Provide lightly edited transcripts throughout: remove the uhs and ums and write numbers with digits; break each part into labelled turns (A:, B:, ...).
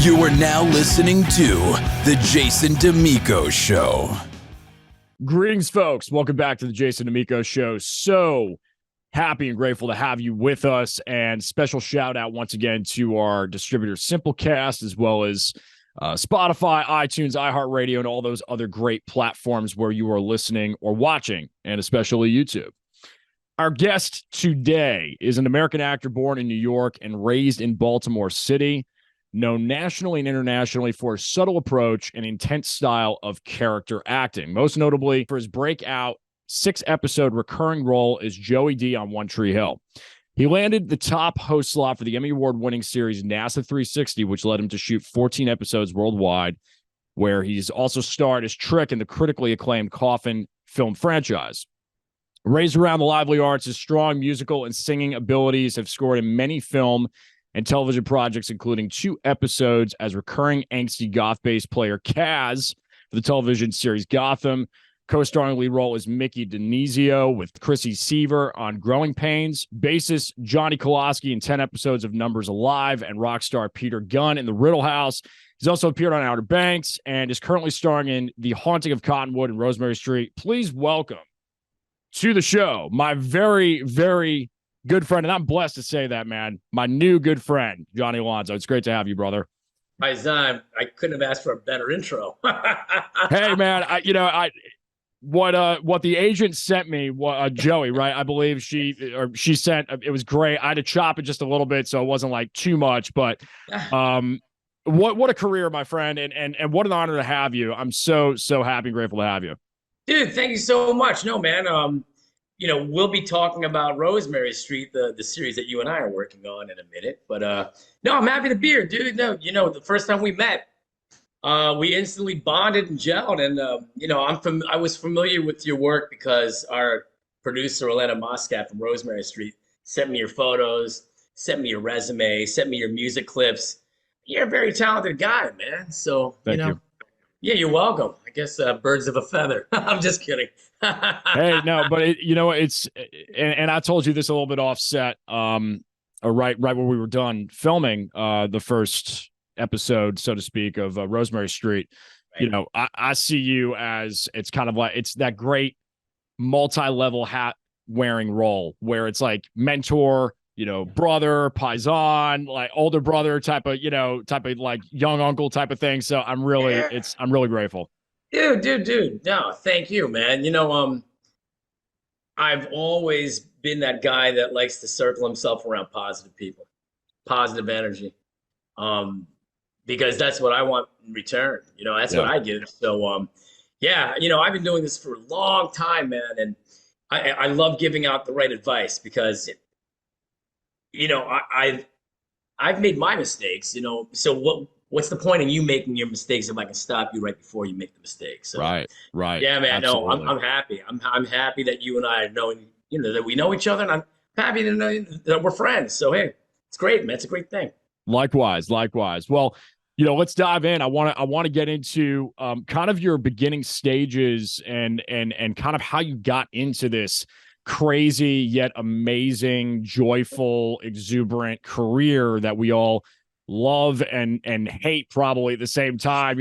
A: You are now listening to The Jason Damico Show.
B: Greetings, folks. Welcome back to The Jason Damico Show. So happy and grateful to have you with us. And special shout out once again to our distributor Simplecast, as well as Spotify, iTunes, iHeartRadio, and all those other great platforms where you are listening or watching, and especially YouTube. Our guest today is an American actor born in New York and raised in Baltimore City, known nationally and internationally for his subtle approach and intense style of character acting, most notably for his breakout 6-episode recurring role as Joey D on One Tree Hill. He landed the top host slot for the Emmy Award-winning series NASA 360, which led him to shoot 14 episodes worldwide, where he's also starred as Trick in the critically acclaimed Coffin film franchise. Raised around the lively arts, his strong musical and singing abilities have scored in many film and television projects, including 2 episodes as recurring angsty goth-based player Kaz for the television series Gotham, co-starring lead role as Mickey Denizio with Chrissy Seaver on Growing Pains, bassist Johnny Koloski in 10 episodes of Numbers Alive, and rock star Peter Gunn in The Riddle House. He's also appeared on Outer Banks and is currently starring in The Haunting of Cottonwood and Rosemary Street. Please welcome to the show my very, very good friend, and I'm blessed to say that, man, my new good friend, Johnny Alonso. It's great to have you, brother.
C: Hi, Zan. I couldn't have asked for a better intro.
B: Hey, man, what the agent sent me, Joey, right? I believe she sent, it was great. I had to chop it just a little bit, so it wasn't like too much, but what a career, my friend, and what an honor to have you. I'm so happy and grateful to have you. Dude,
C: thank you so much. No, man, we'll be talking about Rosemary Street, the series that you and I are working on in a minute. But no, I'm happy to be here, dude. No, the first time we met, we instantly bonded and gelled. And I was familiar with your work because our producer, Elena Moscat from Rosemary Street, sent me your photos, sent me your resume, sent me your music clips. You're a very talented guy, man. So,
B: Thank you.
C: Yeah, you're welcome. I guess birds of a feather. I'm just kidding.
B: Hey, no, but it's and I told you this a little bit offset, or right when we were done filming the first episode, so to speak, of Rosemary Street. Right. I see you as, it's kind of like, it's that great multi-level hat wearing role where it's like mentor, brother, paisan, like older brother type of like young uncle type of thing. So I'm really grateful.
C: Dude. No, thank you, man. I've always been that guy that likes to circle himself around positive people, positive energy. Because that's what I want in return. That's what I give. So, I've been doing this for a long time, man. And I love giving out the right advice because I've made my mistakes, so what's the point in you making your mistakes if I can stop you right before you make the mistake? So
B: right.
C: Yeah, man.
B: Absolutely.
C: No, I'm happy. I'm happy that you and I are knowing, that we know each other, and I'm happy to know that we're friends. So hey, it's great, man. It's a great thing.
B: Likewise. Well, let's dive in. I want to get into kind of your beginning stages and kind of how you got into this crazy yet amazing, joyful, exuberant career that we all love and hate probably at the same time,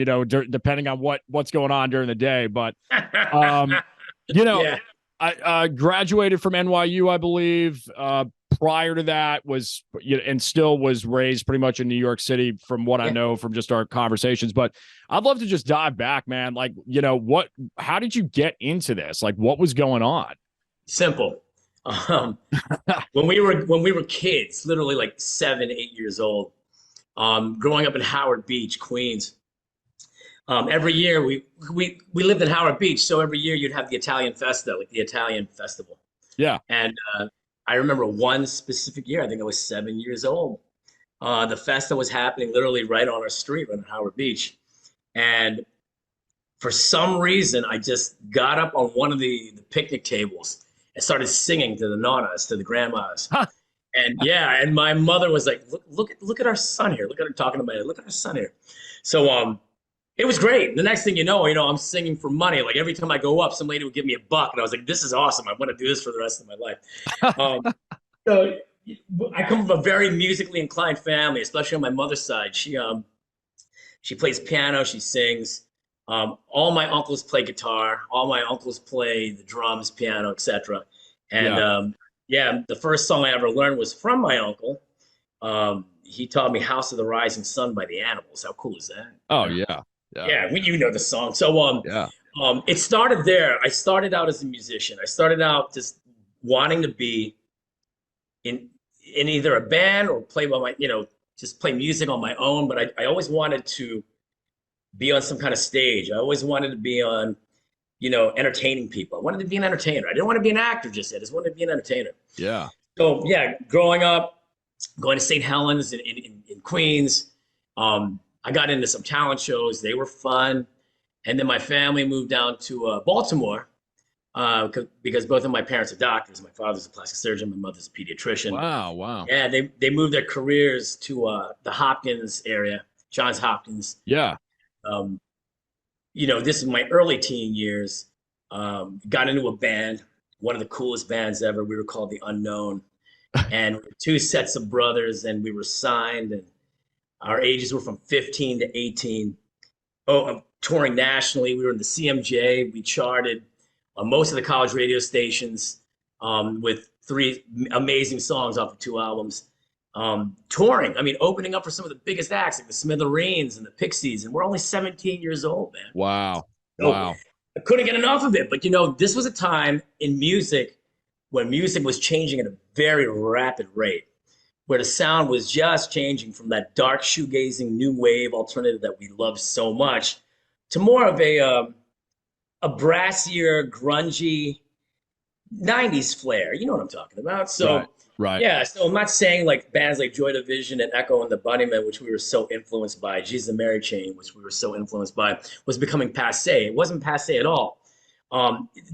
B: depending on what's going on during the day. But
C: Yeah.
B: I graduated from NYU, I believe. Prior to that was, and still was raised pretty much in New York City from what I know from just our conversations. But I'd love to just dive back, man. Like, how did you get into this? Like, what was going on?
C: Simple. When we were kids, literally like 7, 8 years old, growing up in Howard Beach, Queens. Every year we lived in Howard Beach, so every year you'd have the Italian Festa, like the Italian festival.
B: Yeah.
C: And I remember one specific year, I think I was 7 years old. The festa was happening literally right on our street, right in Howard Beach. And for some reason, I just got up on one of the picnic tables and started singing to the nanas, to the grandmas.
B: Huh.
C: And my mother was like, look at our son here. Look at her talking to me. Look at our son here. So it was great. The next thing you know, I'm singing for money. Like every time I go up, some lady would give me $1, and I was like, this is awesome. I want to do this for the rest of my life. So I come from a very musically inclined family, especially on my mother's side. She She plays piano. She sings. All my uncles play guitar. All my uncles play the drums, piano, etc. And the first song I ever learned was from my uncle. He taught me "House of the Rising Sun" by the Animals. How cool is that?
B: Oh yeah,
C: yeah. You know the song. So it started there. I started out as a musician. I started out just wanting to be in either a band or play by my, just play music on my own. But I always wanted to be on some kind of stage. I always wanted to be on, entertaining people. I wanted to be an entertainer. I didn't want to be an actor just yet. I just wanted to be an entertainer.
B: Yeah.
C: So yeah, growing up, going to St. Helens in Queens, I got into some talent shows. They were fun. And then my family moved down to Baltimore because both of my parents are doctors. My father's a plastic surgeon. My mother's a pediatrician.
B: Wow.
C: Yeah, they moved their careers to the Hopkins area, Johns Hopkins.
B: Yeah.
C: This is my early teen years. Got into a band, one of the coolest bands ever. We were called The Unknown. And we were two sets of brothers, and we were signed, and our ages were from 15 to 18. Touring nationally. We were in the CMJ. We charted on most of the college radio stations with 3 amazing songs off of 2 albums. Touring, opening up for some of the biggest acts like the Smithereens and the Pixies, and we're only 17 years old, man.
B: Wow.
C: So
B: wow.
C: I couldn't get enough of it. But, this was a time in music when music was changing at a very rapid rate, where the sound was just changing from that dark shoegazing new wave alternative that we loved so much to more of a brassier, grungy 90s flair. You know what I'm talking about. So
B: right.
C: Yeah, so I'm not saying like bands like Joy Division and Echo and the Bunnymen, which we were so influenced by, Jesus and Mary Chain, which we were so influenced by, was becoming passé. It wasn't passé at all.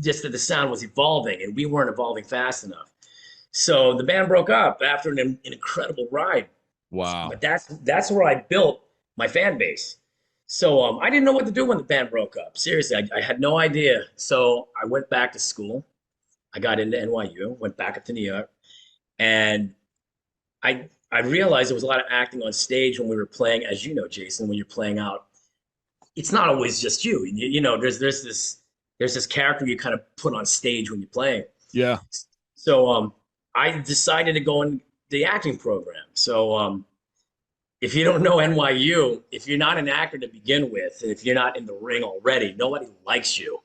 C: Just that the sound was evolving and we weren't evolving fast enough. So the band broke up after an incredible ride.
B: Wow.
C: But that's where I built my fan base. So I didn't know what to do when the band broke up. Seriously, I had no idea. So I went back to school. I got into NYU, went back up to New York. And I realized there was a lot of acting on stage when we were playing, as you know, Jason, when you're playing out. It's not always just you. There's this character you kind of put on stage when you're playing.
B: Yeah.
C: So I decided to go in the acting program. So if you don't know NYU, if you're not an actor to begin with, and if you're not in the ring already, nobody likes you.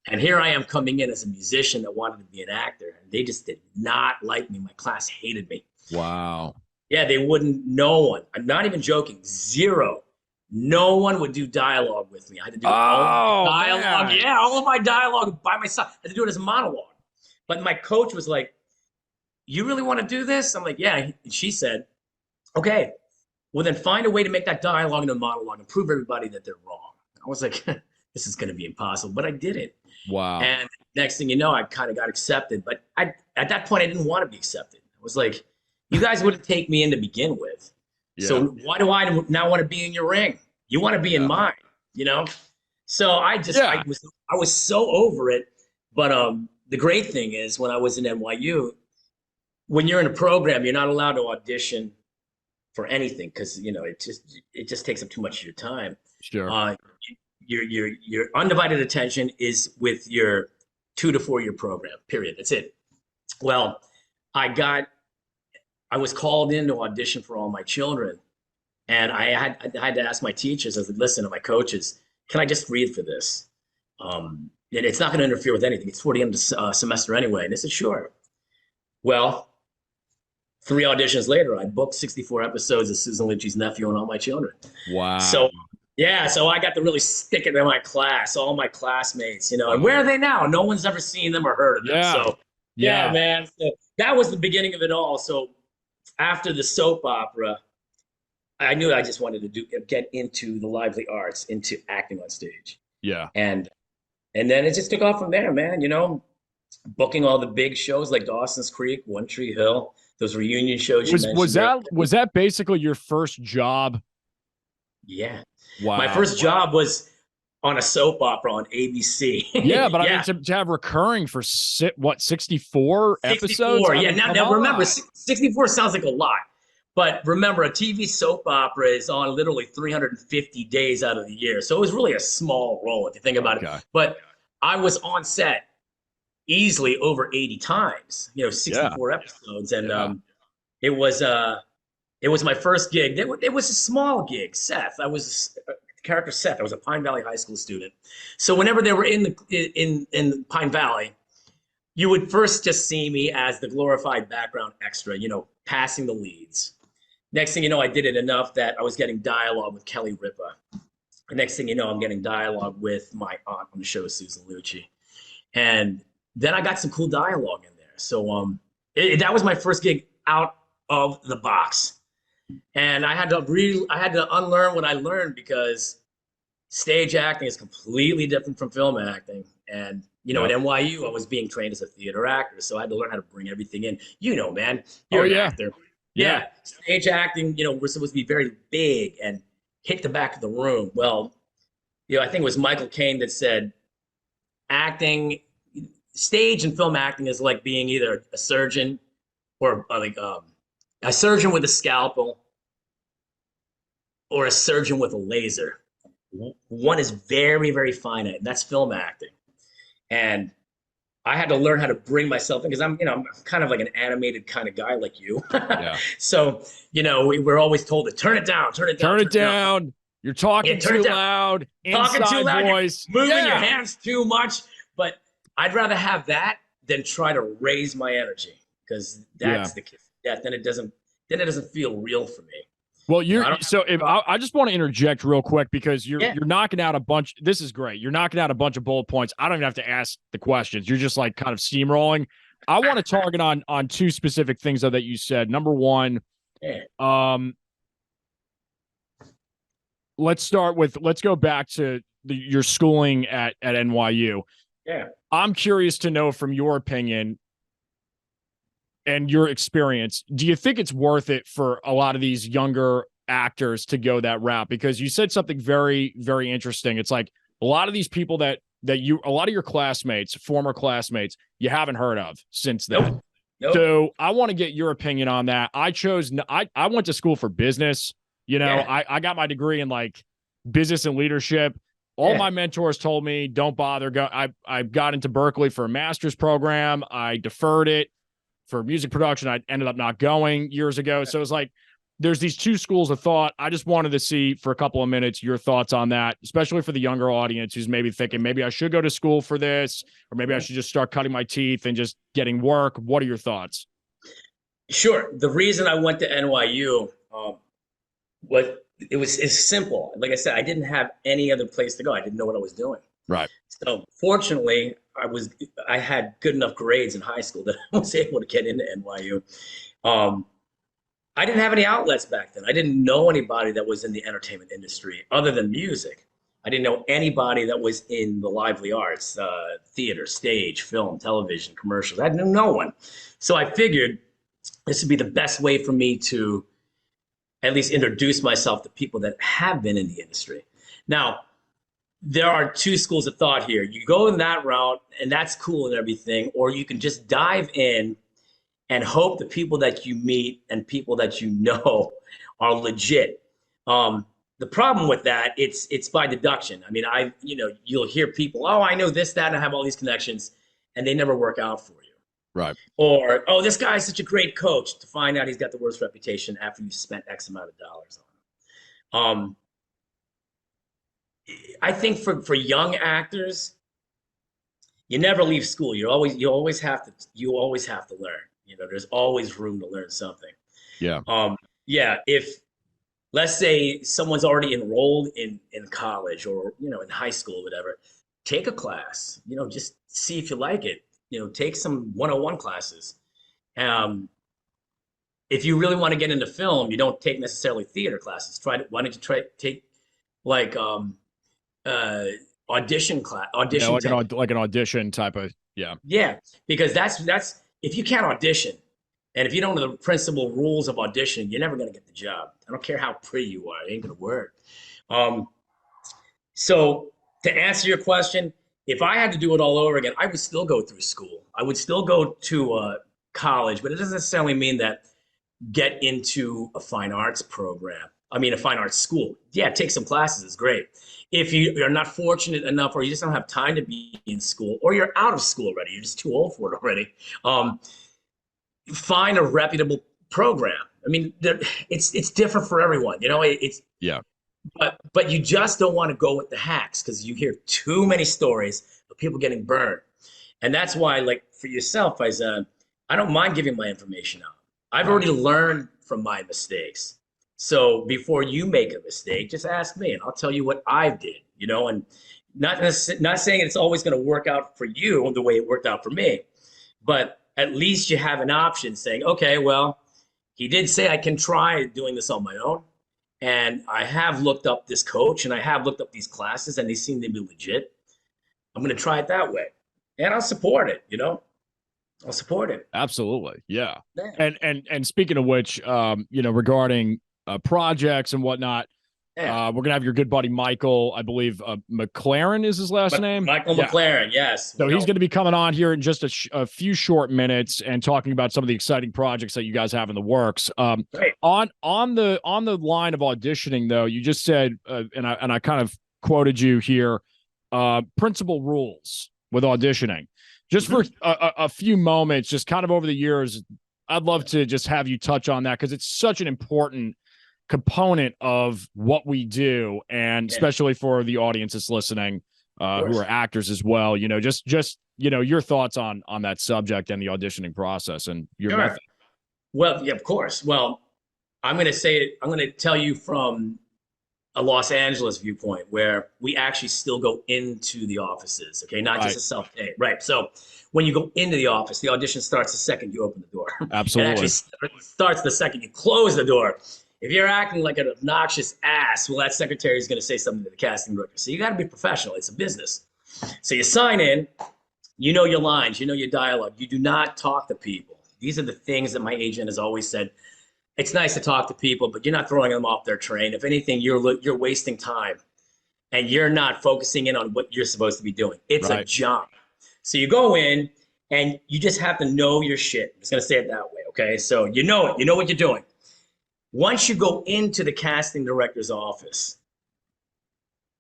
C: And here I am coming in as a musician that wanted to be an actor, and they just did not like me. My class hated me.
B: Wow.
C: Yeah, they wouldn't. No one. I'm not even joking. 0. No one would do dialogue with me. I had to do all my dialogue. Man. Yeah, all of my dialogue by myself. I had to do it as a monologue. But my coach was like, "You really want to do this?" I'm like, "Yeah." And she said, "Okay, well then find a way to make that dialogue into a monologue and prove everybody that they're wrong." I was like, "This is going to be impossible," but I did it.
B: Wow.
C: And next thing you know, I kind of got accepted. But at that point, I didn't want to be accepted. I was like, you guys wouldn't take me in to begin with. Yeah. So why do I now want to be in your ring? You want to be in mine, So I was so over it. But the great thing is when I was in NYU, when you're in a program, you're not allowed to audition for anything because, it just takes up too much of your time.
B: Sure.
C: Your undivided attention is with your 2 to 4 year program, period. That's it. Well, I was called in to audition for All My Children. And I had to ask my teachers, I said, listen, to my coaches, can I just read for this? It's not going to interfere with anything. It's 40 end of semester anyway. And they said, sure. Well, 3 auditions later, I booked 64 episodes of Susan Lucci's Nephew and All My Children.
B: Wow.
C: So I got to really stick it in my class, all my classmates, and where are they now? No one's ever seen them or heard of them.
B: Yeah.
C: So, yeah, man. So that was the beginning of it all. So after the soap opera, I knew I just wanted to get into the lively arts, into acting on stage.
B: Yeah.
C: And then it just took off from there, man, booking all the big shows like Dawson's Creek, One Tree Hill, those reunion shows.
B: Was that basically your first job?
C: Yeah.
B: Wow.
C: My first job was on a soap opera on ABC.
B: Yeah, but I mean, to have recurring for 64 episodes?
C: Yeah, now remember, 64 sounds like a lot. But remember, a TV soap opera is on literally 350 days out of the year. So it was really a small role if you think about it. But I was on set easily over 80 times, 64 episodes. And it was my first gig. It was a small gig, Seth. I was the character Seth. I was a Pine Valley High School student. So whenever they were in Pine Valley, you would first just see me as the glorified background extra, passing the leads. Next thing you know, I did it enough that I was getting dialogue with Kelly Ripa. The next thing you know, I'm getting dialogue with my aunt on the show, Susan Lucci. And then I got some cool dialogue in there. So that was my first gig out of the box. And I had to unlearn what I learned, because stage acting is completely different from film acting. And, at NYU, I was being trained as a theater actor. So I had to learn how to bring everything in. Man, you're an actor. Yeah. Stage acting, we're supposed to be very big and hit the back of the room. Well, I think it was Michael Caine that said acting, stage and film acting is like being either a surgeon or a surgeon with a scalpel or a surgeon with a laser. One is very, very finite, and that's film acting. And I had to learn how to bring myself in, because I'm kind of like an animated kind of guy like you. So, we're always told to turn it down, turn it down.
B: You're talking too loud.
C: Talking too loud.
B: Voice.
C: You're moving your hands too much. But I'd rather have that than try to raise my energy, because that's the kiss of death. Then it doesn't feel real for me.
B: Well, I just want to interject real quick, because you're knocking out a bunch. This is great. You're knocking out a bunch of bullet points. I don't even have to ask the questions. You're just like kind of steamrolling. I want to target on two specific things though that you said. Number one, let's go back to your schooling at NYU.
C: Yeah.
B: I'm curious to know, from your opinion and your experience, do you think it's worth it for a lot of these younger actors to go that route? Because you said something very, very interesting. It's like a lot of these people a lot of your classmates, former classmates, you haven't heard of since then.
C: Nope.
B: So I want to get your opinion on that. I went to school for business. I got my degree in like business and leadership. All my mentors told me, don't bother. I got into Berkeley for a master's program. I deferred it for music production. I ended up not going years ago. So it's like, there's these two schools of thought. I just wanted to see for a couple of minutes your thoughts on that, especially for the younger audience who's maybe thinking, maybe I should go to school for this, or maybe I should just start cutting my teeth and just getting work. What are your thoughts?
C: Sure. The reason I went to NYU, it's simple. Like I said, I didn't have any other place to go. I didn't know what I was doing.
B: Right.
C: So fortunately, I had good enough grades in high school that I was able to get into NYU. I didn't have any outlets back then. I didn't know anybody that was in the entertainment industry other than music. I didn't know anybody that was in the lively arts, theater, stage, film, television, commercials. I knew no one. So I figured this would be the best way for me to at least introduce myself to people that have been in the industry. Now, there are two schools of thought here. You go in that route, and that's cool and everything, or you can just dive in and hope the people that you meet and people that you know are legit. The problem with that, it's by deduction. I mean, you'll hear people, oh, I know this, that, and I have all these connections, and they never work out for you.
B: Right.
C: Or, oh, this guy's such a great coach, to find out he's got the worst reputation after you spent X amount of dollars on him. I think for young actors, you never leave school. You always have to learn. There's always room to learn something.
B: Yeah.
C: If let's say someone's already enrolled in college or in high school or whatever, take a class. Just see if you like it. Take some 101 classes. If you really want to get into film, you don't take necessarily theater classes. Why don't you take like audition class?
B: Like an audition type of
C: Yeah, because that's if you can't audition, and if you don't know the principal rules of audition, you're never going to get the job. I don't care how pretty you are; it ain't going to work. So to answer your question, if I had to do it all over again, I would still go through school. I would still go to college, but it doesn't necessarily mean that get into a fine arts program. I mean, a fine arts school. Yeah, take some classes is great. If you're not fortunate enough, or you just don't have time to be in school, or you're out of school already, you're just too old for it already. Find a reputable program. I mean, it's different for everyone. You know, it's
B: Yeah.
C: But you just don't want to go with the hacks because you hear too many stories of people getting burned, and that's why, like for yourself, I don't mind giving my information out. I've already learned from my mistakes. So before you make a mistake, just ask me and I'll tell you what I did, you know, and not saying it's always going to work out for you the way it worked out for me, but at least you have an option saying, okay, well, he did say I can try doing this on my own. And I have looked up this coach and I have looked up these classes and they seem to be legit. I'm going to try it that way. And I'll support it, you know. I'll support it.
B: Absolutely. Yeah. And speaking of which, you know, regarding projects and whatnot, we're gonna have your good buddy Michael, I believe McLaren is his last name.
C: Michael McLaren, yes.
B: So he's going to be coming on here in just a few short minutes and talking about some of the exciting projects that you guys have in the works.
C: Great.
B: On the line of auditioning, though, you just said, and I kind of quoted you here, principal rules with auditioning. Just for a few moments, just kind of over the years, I'd love to just have you touch on that because it's such an important component of what we do, and especially for the audience that's listening, who are actors as well. You know, just you know, your thoughts on that subject and the auditioning process and your method.
C: Well, yeah, of course. Well, I'm going to say it. I'm going to tell you from a Los Angeles viewpoint where we actually still go into the offices. Okay, not just a self-tape. Right. So when you go into the office, the audition starts the second you open the door.
B: Absolutely.
C: It actually starts the second you close the door. If you're acting like an obnoxious ass, well, that secretary is going to say something to the casting director. So you got to be professional. It's a business. So you sign in, you know your lines, you know your dialogue. You do not talk to people. These are the things that my agent has always said. It's nice to talk to people, but you're not throwing them off their train. If anything, you're wasting time, and you're not focusing in on what you're supposed to be doing. It's a job. So you go in, and you just have to know your shit. I'm just going to say it that way, okay? So you know it. You know what you're doing. Once you go into the casting director's office,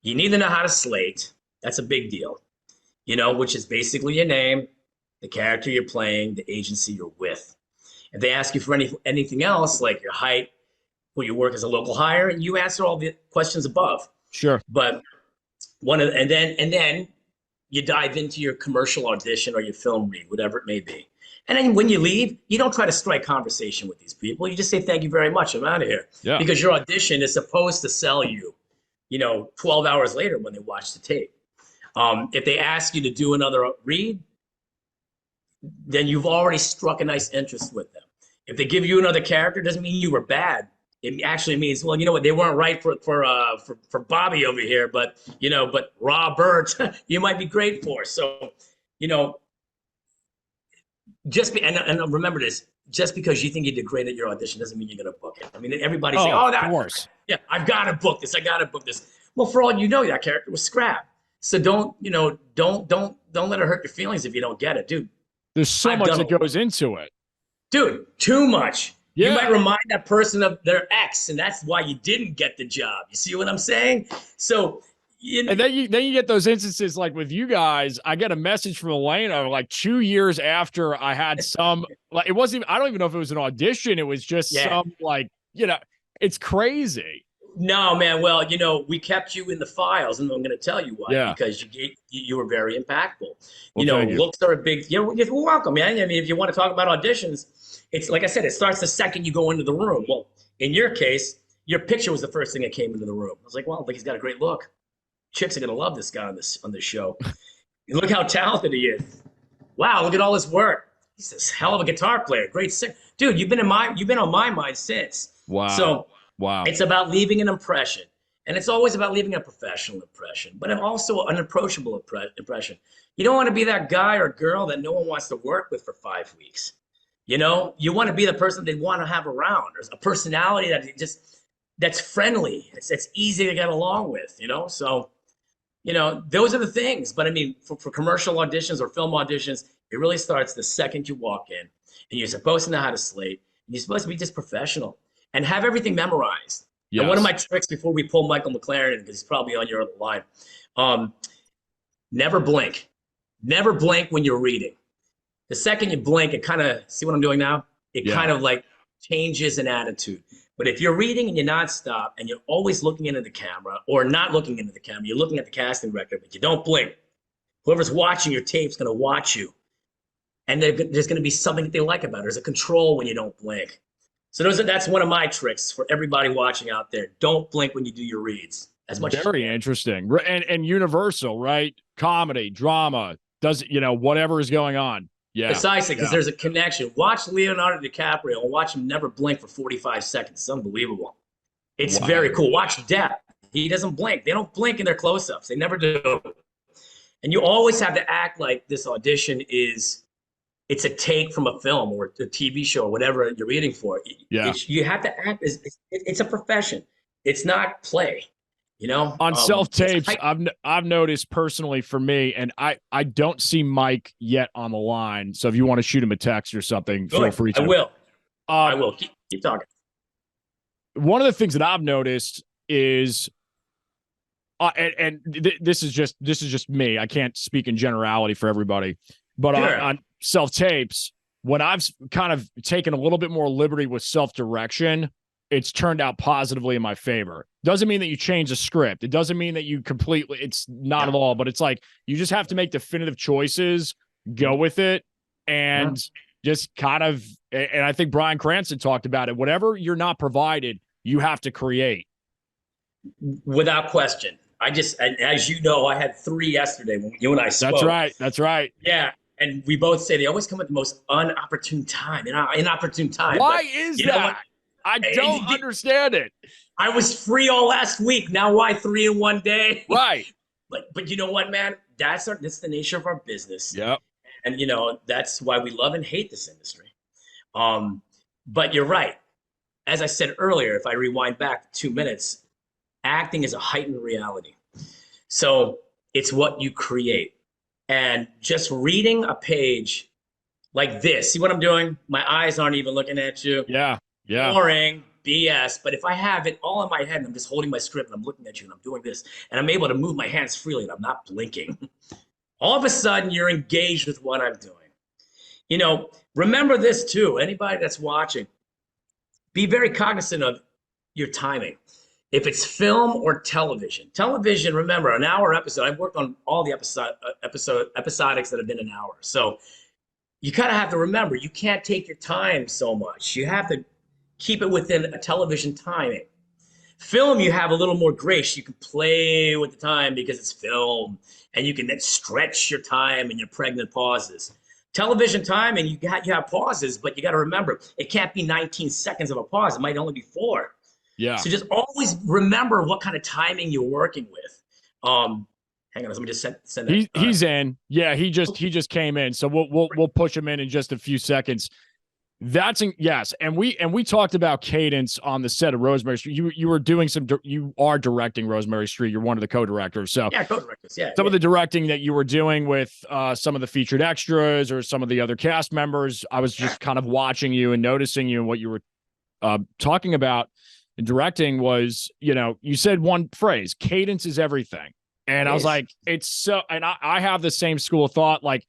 C: you need to know how to slate. That's a big deal, you know, which is basically your name, the character you're playing, the agency you're with. If they ask you for anything else, like your height, who you work as a local hire, you answer all the questions above.
B: Sure.
C: But and then you dive into your commercial audition or your film read, whatever it may be. And then when you leave, you don't try to strike conversation with these people. You just say, thank you very much, I'm out of here.
B: Yeah.
C: Because your audition is supposed to sell you, you know, 12 hours later when they watch the tape. If they ask you to do another read, then you've already struck a nice interest with them. If they give you another character, doesn't mean you were bad. It actually means, well, you know what, they weren't right for Bobby over here, but you know, but Robert, you might be great for. So, you know, and remember this: just because you think you did great at your audition doesn't mean you're going to book it. I mean, everybody's saying, "Oh, that, of course, yeah, I've got to book this. I got to book this." Well, for all you know, that character was scrap. So don't let it hurt your feelings if you don't get it, dude.
B: There's so much that goes into it.
C: Dude, too much.
B: Yeah.
C: You might remind that person of their ex, and that's why you didn't get the job. You see what I'm saying? So, you know,
B: and then you get those instances like with you guys. I get a message from Elena like 2 years after I had some, like it wasn't even, I don't even know if it was an audition. It was just some like, you know, it's crazy.
C: No, man. Well, you know, we kept you in the files, and I'm going to tell you why.
B: Yeah.
C: Because you were very impactful.
B: Well,
C: you know, looks are a big. You're welcome, man. I mean, if you want to talk about auditions, it's like I said, it starts the second you go into the room. Well, in your case, your picture was the first thing that came into the room. I was like, well, he's got a great look. Chicks are going to love this guy on this show. Look how talented he is. Wow, look at all his work. He's this hell of a guitar player. Great singer. Dude, you've been on my mind since.
B: Wow.
C: So.
B: Wow.
C: It's about leaving an impression. And it's always about leaving a professional impression, but also an approachable impression. You don't want to be that guy or girl that no one wants to work with for 5 weeks. You know, you want to be the person they want to have around. There's a personality that's friendly. It's easy to get along with, you know? So, you know, those are the things. But I mean, for commercial auditions or film auditions, it really starts the second you walk in, and you're supposed to know how to slate. You're supposed to be just professional and have everything memorized.
B: Yes.
C: And one of my tricks before we pull Michael McLaren in, because he's probably on your other line, never blink. Never blink when you're reading. The second you blink, it kind of, see what I'm doing now? It kind of like changes an attitude. But if you're reading and you're nonstop and you're always looking into the camera or not looking into the camera, you're looking at the casting record, but you don't blink. Whoever's watching your tape's going to watch you. And there's going to be something that they like about it. There's a control when you don't blink. So that's one of my tricks for everybody watching out there. Don't blink when you do your reads. As much
B: Very interesting. And universal, right? Comedy, drama, whatever is going on. Yeah.
C: Precisely, because there's a connection. Watch Leonardo DiCaprio and watch him never blink for 45 seconds. It's unbelievable. It's very cool. Watch Depp. He doesn't blink. They don't blink in their close-ups. They never do. And you always have to act like this audition it's a take from a film or a TV show or whatever you're reading for.
B: Yeah.
C: You have to act as it's a profession. It's not play.
B: On self-tapes, I've noticed personally for me, and I don't see Mike yet on the line. So if you want to shoot him a text or something, feel free to.
C: I will. I will. Keep talking.
B: One of the things that I've noticed is, this is just me. I can't speak in generality for everybody, but on self-tapes, when I've kind of taken a little bit more liberty with self-direction, it's turned out positively in my favor. Doesn't mean that you change the script. It doesn't mean that you completely, it's not at all, but it's like, you just have to make definitive choices, go with it, and just kind of, and I think Bryan Cranston talked about it. Whatever you're not provided, you have to create.
C: Without question. As you know, I had 3 yesterday when you and I spoke.
B: That's right.
C: Yeah. And we both say they always come at the most inopportune time.
B: Why is that? I don't understand it.
C: I was free all last week. Now why 3 in one day?
B: Right.
C: But you know what, man? That's the nature of our business.
B: Yep.
C: And that's why we love and hate this industry. But you're right. As I said earlier, if I rewind back 2 minutes, acting is a heightened reality. So it's what you create. And just reading a page like this, see what I'm doing? My eyes aren't even looking at you.
B: Yeah.
C: Boring, BS. But if I have it all in my head and I'm just holding my script and I'm looking at you and I'm doing this and I'm able to move my hands freely and I'm not blinking, all of a sudden you're engaged with what I'm doing. Remember this too. Anybody that's watching, be very cognizant of your timing. If it's film or television, remember, an hour episode, I've worked on all the episodics that have been an hour. So you kind of have to remember, you can't take your time so much. You have to keep it within a television timing. Film, you have a little more grace. You can play with the time because it's film, and you can then stretch your time and your pregnant pauses. Television time, and you have pauses, but you got to remember, it can't be 19 seconds of a pause. It might only be 4.
B: Yeah.
C: So just always remember what kind of timing you're working with. Hang on, let me just send that.
B: He's in. Yeah, he just came in. So we'll push him in just a few seconds. Yes, and we talked about cadence on the set of Rosemary Street. You were doing you are directing Rosemary Street. You're one of the co-directors. So
C: yeah, co-directors. Yeah.
B: Some of the directing that you were doing with some of the featured extras or some of the other cast members, I was just kind of watching you and noticing you and what you were talking about. And directing was, you said one phrase, cadence is everything. And I was like, it's so, and I have the same school of thought, like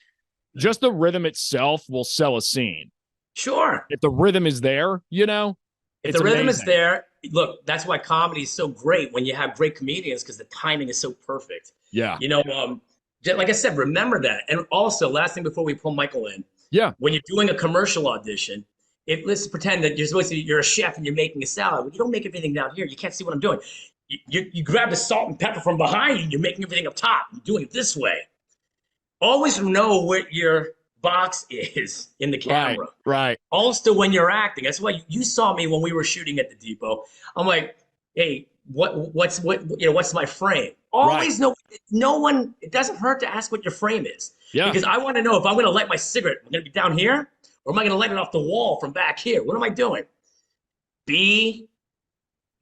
B: just the rhythm itself will sell a scene.
C: Sure.
B: If the rhythm is there, if
C: the rhythm is there, look, that's why comedy is so great when you have great comedians, because the timing is so perfect.
B: Yeah.
C: Like I said, remember that. And also, last thing before we pull Michael in.
B: Yeah.
C: When you're doing a commercial audition, let's pretend that you're a chef and you're making a salad. Well, you don't make everything down here. You can't see what I'm doing. You grab the salt and pepper from behind you and you're making everything up top. You're doing it this way. Always know what your box is in the camera.
B: Right.
C: Also, when you're acting, that's why you saw me when we were shooting at the Depot. I'm like, hey, what's my frame? Always know. No one. It doesn't hurt to ask what your frame is.
B: Yeah.
C: Because I want to know if I'm going to light my cigarette. I'm going to be down here. Or am I going to light it off the wall from back here? What am I doing?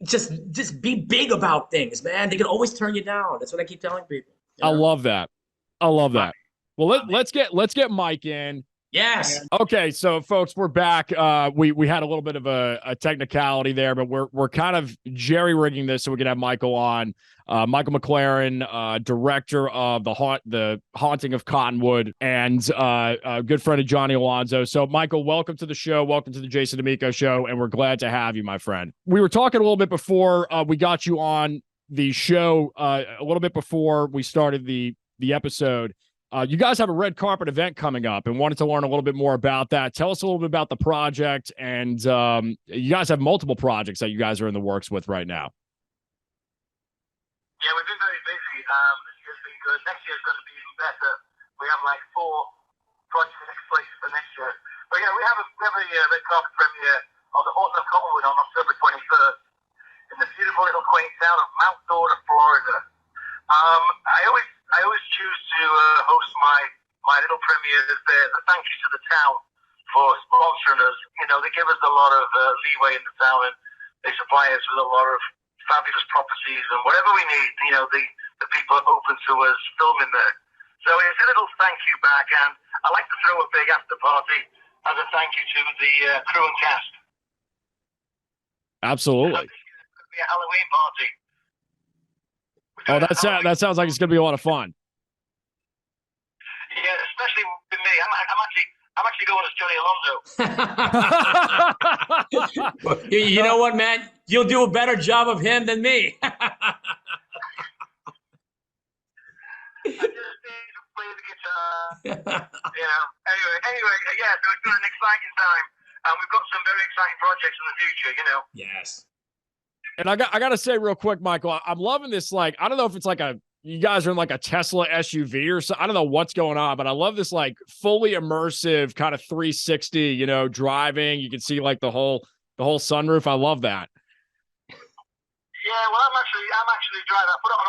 C: Just be big about things, man. They can always turn you down. That's what I keep telling people.
B: I love that. Well, let's get Mike in.
C: Yes.
B: Okay, so folks, we're back. We had a little bit of a technicality there, but we're kind of jerry rigging this so we can have Michael on. Michael McLaren, director of the Haunting of Cottonwood, and a good friend of Johnny Alonso. So, Michael, welcome to the show. Welcome to the Jason Damico Show, and we're glad to have you, my friend. We were talking a little bit before we got you on the show. A little bit before we started the episode. You guys have a red carpet event coming up and wanted to learn a little bit more about that. Tell us a little bit about the project. And you guys have multiple projects that you guys are in the works with right now.
D: Yeah, we've been very busy. This year's been good. Next year's going to be even better. We have like 4 projects slated for next year. But yeah, we have a red carpet premiere of the Haunting of Cottonwood on October 21st in the beautiful little quaint town of Mount Dora, Florida. I always choose to host my little premiere as a thank you to the town for sponsoring us. You know, they give us a lot of leeway in the town, and they supply us with a lot of fabulous properties and whatever we need. You know, the people are open to us filming there. So it's a little thank you back, and I like to throw a big after party as a thank you to the crew and cast.
B: Absolutely.
D: So it's going to be a Halloween party.
B: Oh, that sounds like it's going to be a lot of fun.
D: Yeah, especially with me. I'm actually going as Johnny Alonso.
C: You know what, man? You'll do a better job of him than me.
D: I just need to play the guitar. You know. Anyway, yeah. So it's been an exciting time, and we've got some very exciting projects in the future. You know.
C: Yes.
B: And I got to say real quick, Michael, I'm loving this. Like, I don't know if it's like you guys are in like a Tesla SUV or so. I don't know what's going on, but I love this like fully immersive kind of 360, you know, driving. You can see like the whole sunroof. I love that.
D: Yeah, well, I'm actually driving. I put it on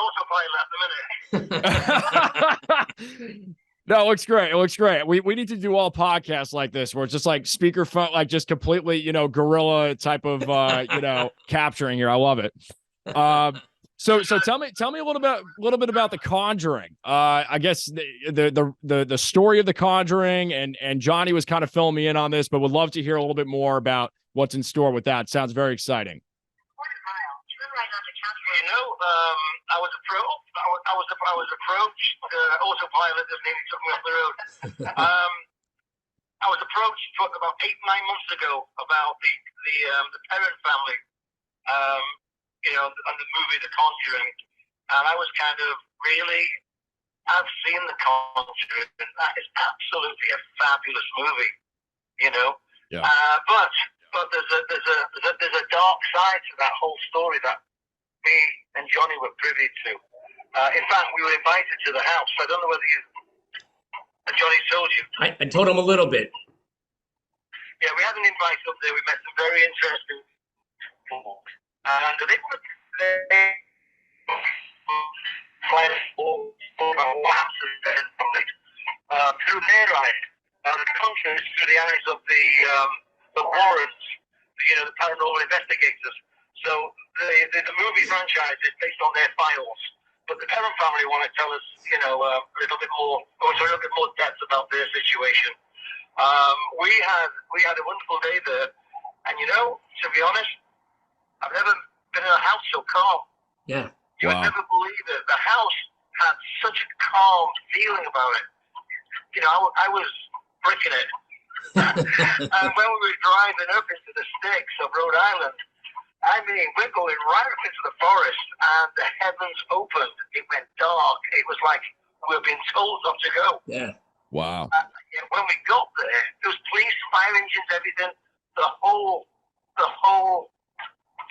D: autopilot at the minute.
B: No, it looks great. It looks great. We need to do all podcasts like this where it's just like speakerphone, like just completely, you know, guerrilla type of, you know, capturing here. I love it. So tell me a little bit about The Conjuring. I guess the story of The Conjuring and Johnny was kind of filling me in on this, but would love to hear a little bit more about what's in store with that. Sounds very exciting.
D: You know, I was approached. Autopilot just nearly took me off the road. I was approached about 8-9 months ago about the Perron family. You know, on the movie The Conjuring, and I was kind of really. I've seen The Conjuring, and that is absolutely a fabulous movie. You know,
B: yeah.
D: But there's a dark side to that whole story that me and Johnny were privy to. In fact, we were invited to the house. I don't know whether Johnny told you.
C: I told him a little bit.
D: Yeah, we had an invite up there. We met some very interesting people. And they were through their eyes. The Conjuring is through the eyes of the Warrens, you know, the paranormal investigators. So the movie franchise is based on their files, but the Perron family want to tell us, you know, a little bit more depth about their situation. We had a wonderful day there, and you know, to be honest, I've never been in a house so calm.
C: Yeah.
D: You would never believe it. The house had such a calm feeling about it. You know, I was bricking it. And when we were driving up into the sticks of Rhode Island, I mean, we're going right up into the forest, and the heavens opened. It went dark. It was like we were being told not to go.
C: Yeah.
B: Wow.
D: When we got there, there was police, fire engines, everything. The whole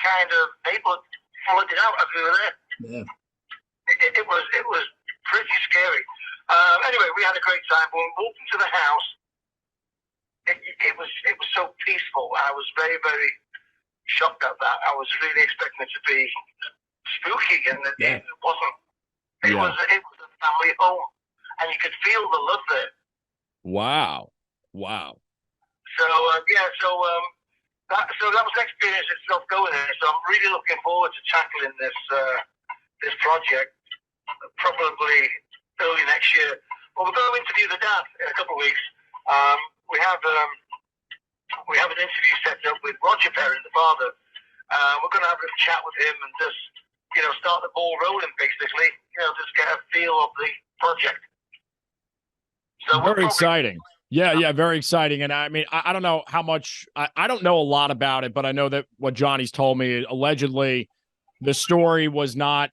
D: kind of neighborhood flooded out as we were there.
C: Yeah.
D: It was pretty scary. Anyway, we had a great time. When we walked into the house, it was so peaceful. I was very, very shocked at that. I was really expecting it to be spooky, and it wasn't. It was a family home, and you could feel the love there.
B: Wow.
D: So that was an experience itself going there. So I'm really looking forward to tackling this project, probably early next year. Well, we're going to interview the dad in a couple of weeks. we have an interview set up with Roger Perrin, the father. We're going to have a chat with him and just, start the ball rolling, basically. Just get a feel of the project. So
B: very exciting. Yeah, very exciting. And I mean, I don't know how much, I don't know a lot about it, but I know that what Johnny's told me, allegedly, the story was not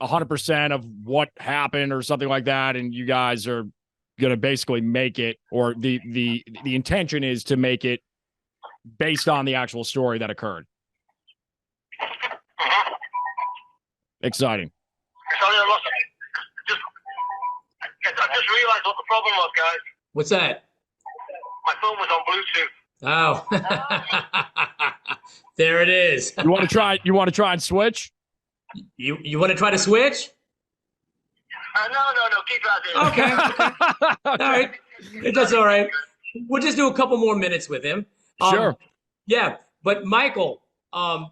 B: 100% of what happened or something like that. And you guys are going to basically make it, or the intention is to make it based on the actual story that occurred. Exciting.
D: Sorry, I just realized what the problem was, guys.
C: What's that?
D: My phone was on Bluetooth.
C: Oh, there it is.
B: You want to try and switch?
C: You want to try to switch?
D: No. Keep that in.
C: Okay. All right. That's all right. We'll just do a couple more minutes with him.
B: Sure.
C: Yeah, but Michael, I'll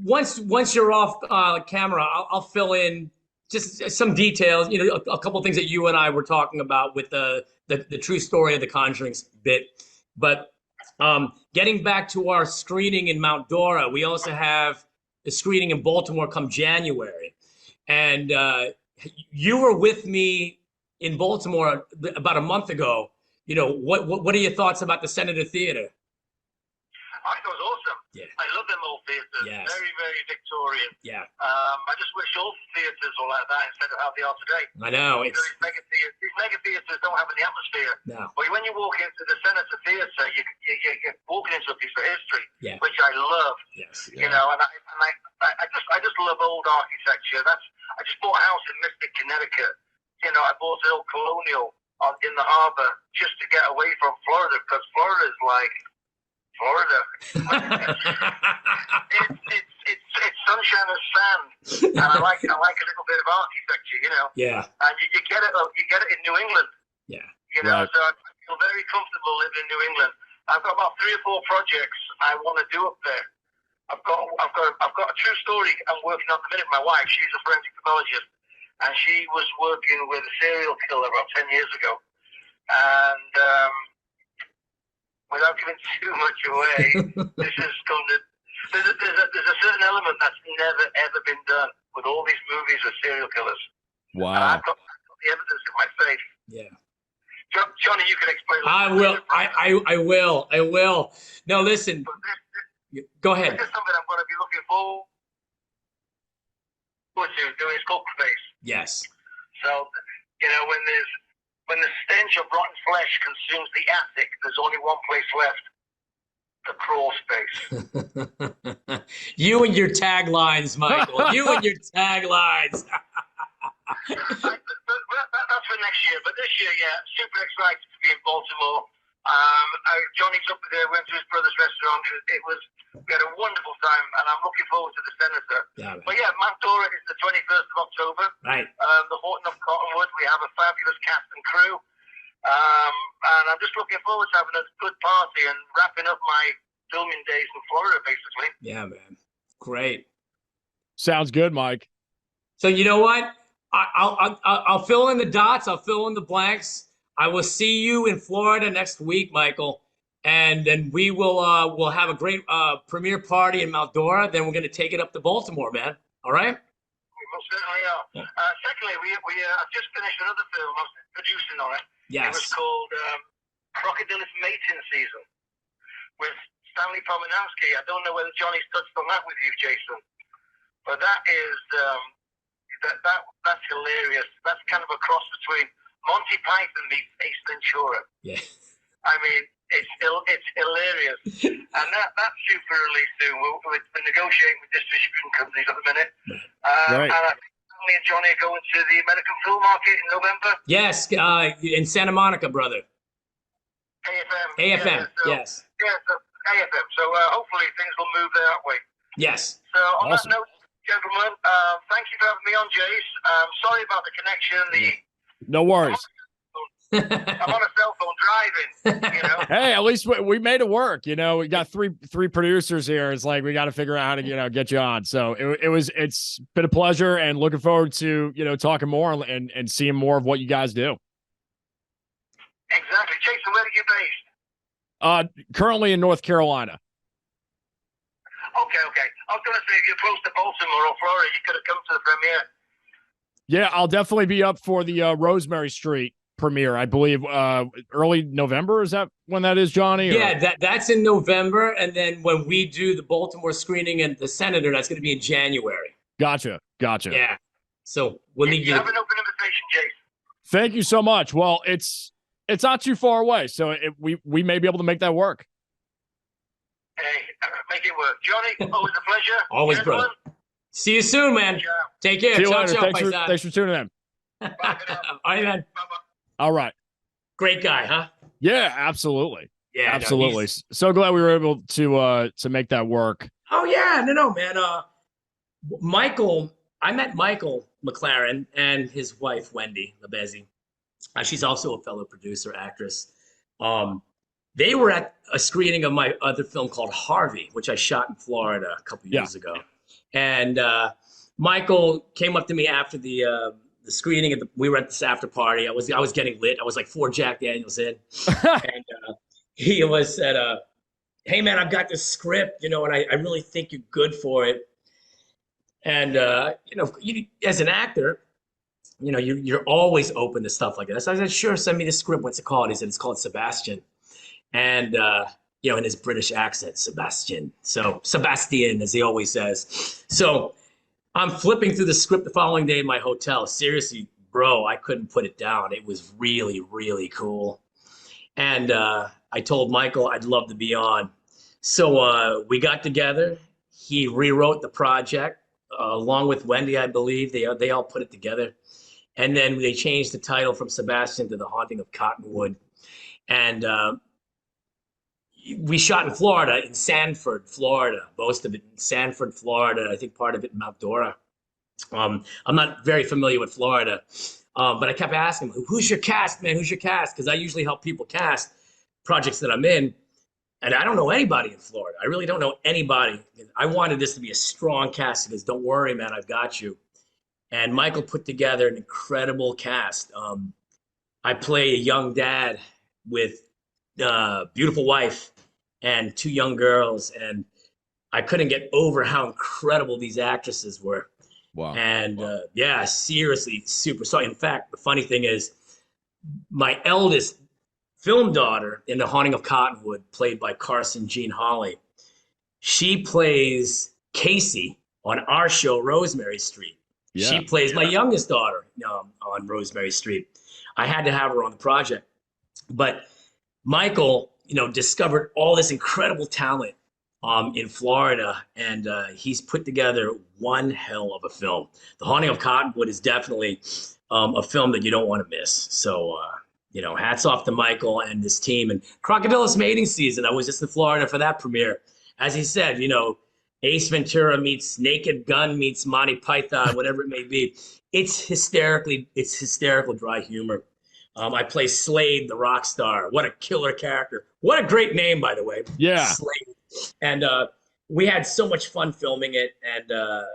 C: once you're off camera, I'll fill in just some details. A couple of things that you and I were talking about with the true story of the Conjuring's bit. But getting back to our screening in Mount Dora, we also have the screening in Baltimore come January, and you were with me in Baltimore about a month ago. What are your thoughts about the Senator Theater?
D: I thought it was awesome.
C: Yeah.
D: I love them old theatres.
C: Yes.
D: Very, very Victorian.
C: Yeah.
D: I just wish all theatres were like that instead of how they are today.
C: I know.
D: These mega theatres don't have any atmosphere.
C: No.
D: But when you walk into the Senator Theatre, you're walking into a piece of history,
C: Yeah.
D: which I love.
C: Yes.
D: And I just love old architecture. I just bought a house in Mystic, Connecticut. I bought an old colonial in the harbor just to get away from Florida, because Florida is like Florida. it's sunshine and sand, and I like a little bit of architecture,
C: Yeah.
D: And you get it in New England.
C: Yeah.
B: Right.
D: So I feel very comfortable living in New England. I've got about 3 or 4 projects I want to do up there. I've got a true story I'm working on at the minute. My wife, she's a forensic pathologist, and she was working with a serial killer about 10 years ago. And without giving too much away, this is going to. There's a certain element that's never ever been done with all these movies of serial killers.
B: Wow.
D: And I've got the evidence in my face.
C: Yeah.
D: Johnny, you can explain.
C: I will. I will. No, listen. Go ahead.
D: This is something I'm going to be looking forward to doing. It's called Face.
C: Yes.
D: So, when the stench of rotten flesh consumes the attic, there's only one place left: the crawl space.
C: You and your taglines, Michael. You and your taglines.
D: That's for next year. But this year, yeah, super excited to be in Baltimore. Johnny's up there, went to his brother's restaurant. We had a wonderful time, and I'm looking forward to the Senator.
C: Yeah,
D: but yeah, Mount Dora is the 21st of October.
C: Right.
D: The Horton of Cottonwood. We have a fabulous cast and crew. And I'm just looking forward to having a good party and wrapping up my filming days in Florida, basically.
C: Yeah, man. Great.
B: Sounds good, Mike.
C: So you know what? I'll fill in the dots. I'll fill in the blanks. I will see you in Florida next week, Michael, and then we will we'll have a great premiere party in Mount Dora. Then we're going to take it up to Baltimore, man. All right?
D: We most certainly are. Secondly, we just finished another film. I was producing on it.
C: Yes.
D: It was called Crocodile's Mating Season with Stanley Pomenansky. I don't know whether Johnny's touched on that with you, Jason, but that is that's hilarious. That's kind of a cross between Monty Python meets Ace Ventura.
C: Yeah.
D: I mean, it's hilarious. And that's super released soon. We're negotiating with distribution companies at the minute.
B: Right.
D: And I think me and Johnny are going to the American Film Market in November.
C: Yes, in Santa Monica, brother.
D: AFM.
C: AFM, yes.
D: Yeah, so AFM. So hopefully things will move that way.
C: Yes.
D: So on
B: Awesome.
D: that note, gentlemen, thank you for having me on, Jace. Sorry about the connection.
B: No worries.
D: I'm on a cell phone driving,
B: Hey, at least we made it work. We got three producers here. It's like we got to figure out how to get you on. So it's been a pleasure, and looking forward to talking more and seeing more of what you guys do.
D: Exactly. Jason, where are you based?
B: Currently in North Carolina.
D: Okay. I was going to say, if you're close to Baltimore or Florida, you could have come to the premiere.
B: Yeah, I'll definitely be up for the Rosemary Street premiere. I believe early November. Is that when that is, Johnny?
C: Yeah, that's in November, and then when we do the Baltimore screening and the Senator, that's going to be in January.
B: Gotcha.
C: Yeah. So we'll need
D: You
C: you
D: have
C: to.
D: an open invitation, Jason.
B: Thank you so much. Well, it's not too far away, so we may be able to make that work.
D: Hey, make it work. Johnny, always a pleasure.
C: Always,
D: Gentlemen,
C: brother. See you soon, man.
D: ciao.
C: Take care.
B: See you
C: Ciao,
B: later.
C: ciao,
B: Thanks for tuning in.
D: Bye for now.
C: All right, man.
D: Bye-bye.
B: All right.
C: Great guy, huh?
B: Yeah, absolutely.
C: Yeah,
B: Absolutely.
C: No,
B: So glad we were able to make that work.
C: oh yeah, no, man. Michael, I met Michael McLaren and his wife Wendy Labezi. She's also a fellow producer, actress. They were at a screening of my other film called Harvey, which I shot in Florida a couple years ago. And Michael came up to me after the screening. We were at this after party. I was getting lit. I was like 4 Jack Daniels in, and he was said, "Hey man, I've got this script, and I really think you're good for it." And you, as an actor, you're always open to stuff like that. So I said, "Sure, send me the script. What's it called?" He said, "It's called Sebastian." And in his British accent, Sebastian. So Sebastian, as he always says. So I'm flipping through the script the following day in my hotel. Seriously, bro, I couldn't put it down. It was really, really cool. And I told Michael I'd love to be on. So we got together. He rewrote the project along with Wendy, I believe. They all put it together. And then they changed the title from Sebastian to The Haunting of Cottonwood. And we shot in Florida, in Sanford, Florida, most of it in Sanford, Florida. I think part of it in Mount Dora. I'm not very familiar with Florida, but I kept asking him, "Who's your cast, man? Who's your cast?" Because I usually help people cast projects that I'm in, and I don't know anybody in Florida. I really don't know anybody. I wanted this to be a strong cast because don't worry, man, I've got you. And Michael put together an incredible cast. I play a young dad with a beautiful wife and 2 young girls, and I couldn't get over how incredible these actresses were.
B: Wow.
C: And yeah, seriously, super. So in fact, the funny thing is, my eldest film daughter in The Haunting of Cottonwood, played by Carson Jean Holly, she plays Casey on our show, Rosemary Street.
B: Yeah.
C: She plays my youngest daughter on Rosemary Street. I had to have her on the project. But Michael, discovered all this incredible talent in Florida, and he's put together one hell of a film. The Haunting of Cottonwood is definitely a film that you don't want to miss. So, hats off to Michael and this team. And Crocodilus Mating Season, I was just in Florida for that premiere. As he said, Ace Ventura meets Naked Gun meets Monty Python, whatever it may be. It's hysterical dry humor. I play Slade, the rock star. What a killer character. What a great name, by the way.
B: Yeah.
C: Slade. And we had so much fun filming it. And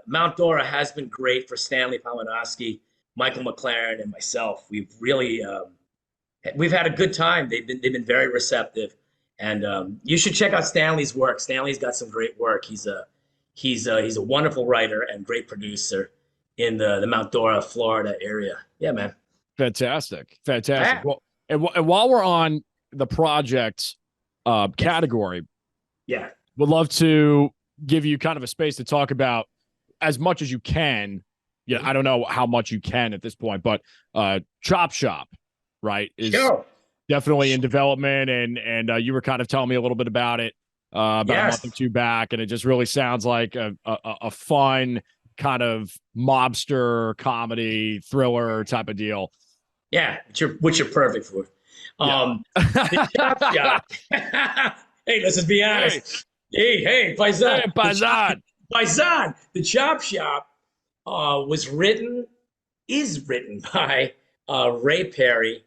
C: Mount Dora has been great for Stanley Palinowski, Michael McLaren, and myself. We've really we've had a good time. They've been very receptive. And you should check out Stanley's work. Stanley's got some great work. He's a wonderful writer and great producer in the Mount Dora, Florida area. Yeah, man.
B: Fantastic.
C: Yeah.
B: Well, and while we're on the project category,
C: Yeah.
B: would love to give you kind of a space to talk about as much as you can. Yeah, I don't know how much you can at this point, but Chop Shop, right, is
C: Sure.
B: definitely in development, and you were kind of telling me a little bit about it about a month or 2 back, and it just really sounds like a fun kind of mobster comedy thriller type of deal.
C: Yeah, which you're perfect for. The Chop Shop. Hey, let's just be honest. Hey, Paisan.
B: Hey, Paisan.
C: Paisan. The Chop Shop is written by Ray Perry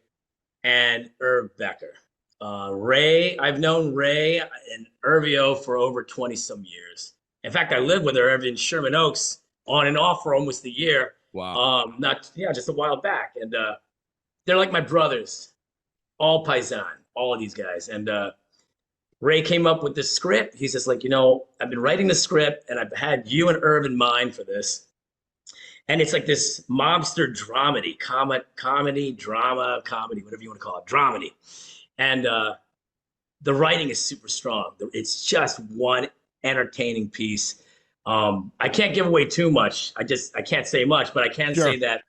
C: and Irv Becker. I've known Ray and Irvio for over 20 some years. In fact, I lived with Irv in Sherman Oaks on and off for almost a year.
B: Wow.
C: Just a while back. And they're like my brothers. all Paisan, all of these guys. And Ray came up with this script. He's just like, you know, I've been writing the script and I've had you and Irv in mind for this. And it's like this mobster dramedy, comedy, drama, comedy, whatever you want to call it, dramedy. And the writing is super strong. It's just one entertaining piece. I can't give away too much. I can't say much, but I can say that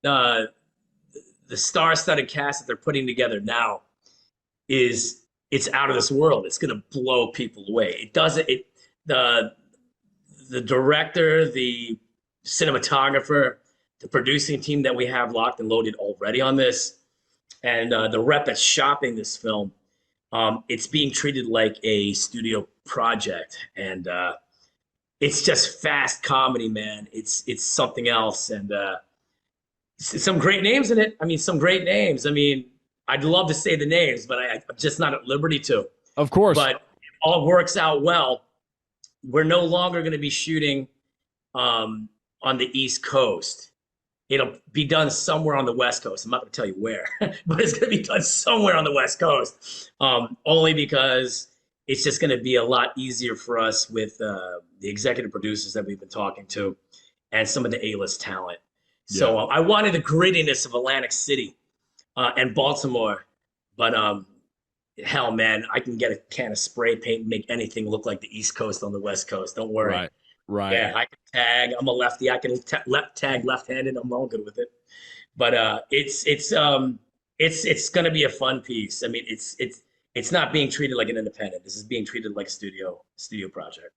C: the star-studded cast that they're putting together now it's out of this world. It's going to blow people away. The director, the cinematographer, the producing team that we have locked and loaded already on this, and the rep that's shopping this film, it's being treated like a studio project, and it's just fast comedy, man. It's something else, and some great names in it. I mean, some great names. I mean, I'd love to say the names, but I'm just not at liberty to.
B: Of course.
C: But it all works out well. We're no longer going to be shooting on the East Coast. It'll be done somewhere on the West Coast. I'm not going to tell you where, but it's going to be done somewhere on the West Coast, only because it's just going to be a lot easier for us with the executive producers that we've been talking to and some of the A-list talent. Yeah. So I wanted the grittiness of Atlantic City and Baltimore, but hell, man, I can get a can of spray paint and make anything look like the East Coast on the West Coast. Don't worry.
B: Right.
C: Yeah, I can tag. I'm a lefty. I can tag left-handed. I'm all good with it. But it's going to be a fun piece. I mean, it's not being treated like an independent. This is being treated like a studio project.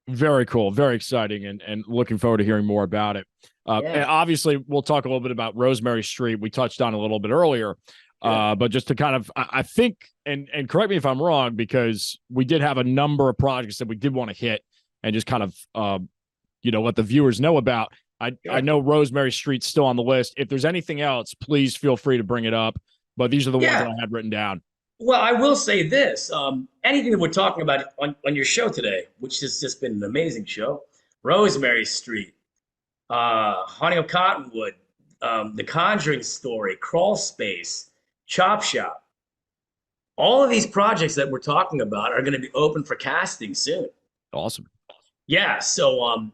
B: Very cool. Very exciting, and looking forward to hearing more about it. And obviously, we'll talk a little bit about Rosemary Street. We touched on a little bit earlier. But just to kind of, I think, and correct me if I'm wrong, because we did have a number of projects that we did want to hit and just kind of, let the viewers know about. I know Rosemary Street's still on the list. If there's anything else, please feel free to bring it up. But these are the ones that I had written down.
C: Well, I will say this. Anything that we're talking about on your show today, which has just been an amazing show, Rosemary Street, Honey of Cottonwood, The Conjuring Story, Crawl Space, Chop Shop. All of these projects that we're talking about are going to be open for casting soon.
B: Awesome.
C: Yeah. So,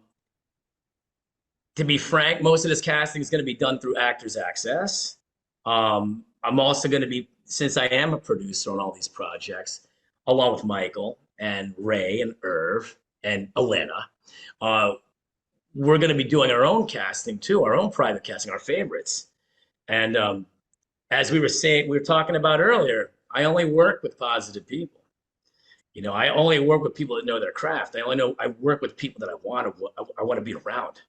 C: to be frank, most of this casting is going to be done through Actors Access. I'm also going to be, since I am a producer on all these projects, along with Michael and Ray and Irv and Elena, we're going to be doing our own casting too, our own private casting, our favorites. And as we were talking about earlier, I only work with positive people. I only work with people that know their craft. I work with people that I want to be around,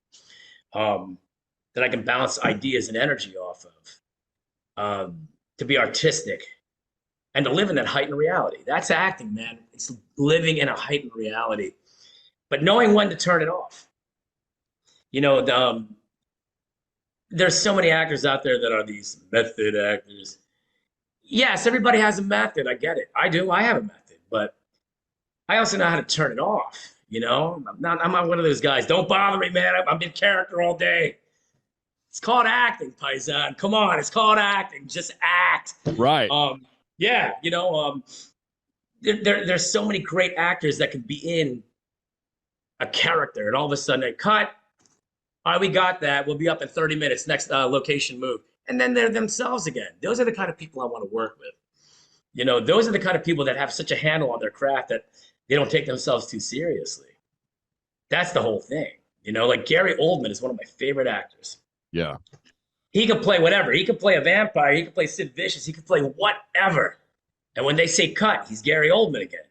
C: that I can bounce ideas and energy off of, to be artistic and to live in that heightened reality. That's acting, man. It's living in a heightened reality, but knowing when to turn it off. There's so many actors out there that are these method actors. Yes, everybody has a method. I get it. I do. I have a method, but I also know how to turn it off. I'm not one of those guys. Don't bother me, man. I'm in character all day. It's called acting, Paisan. Come on, it's called acting. Just act.
B: Right.
C: There's so many great actors that can be in a character, and all of a sudden they cut. All right, we got that. We'll be up in 30 minutes. Next location move. And then they're themselves again. Those are the kind of people I want to work with. Those are the kind of people that have such a handle on their craft that they don't take themselves too seriously. That's the whole thing. Like Gary Oldman is one of my favorite actors.
B: Yeah.
C: He could play whatever. He could play a vampire. He could play Sid Vicious. He could play whatever. And when they say cut, he's Gary Oldman again.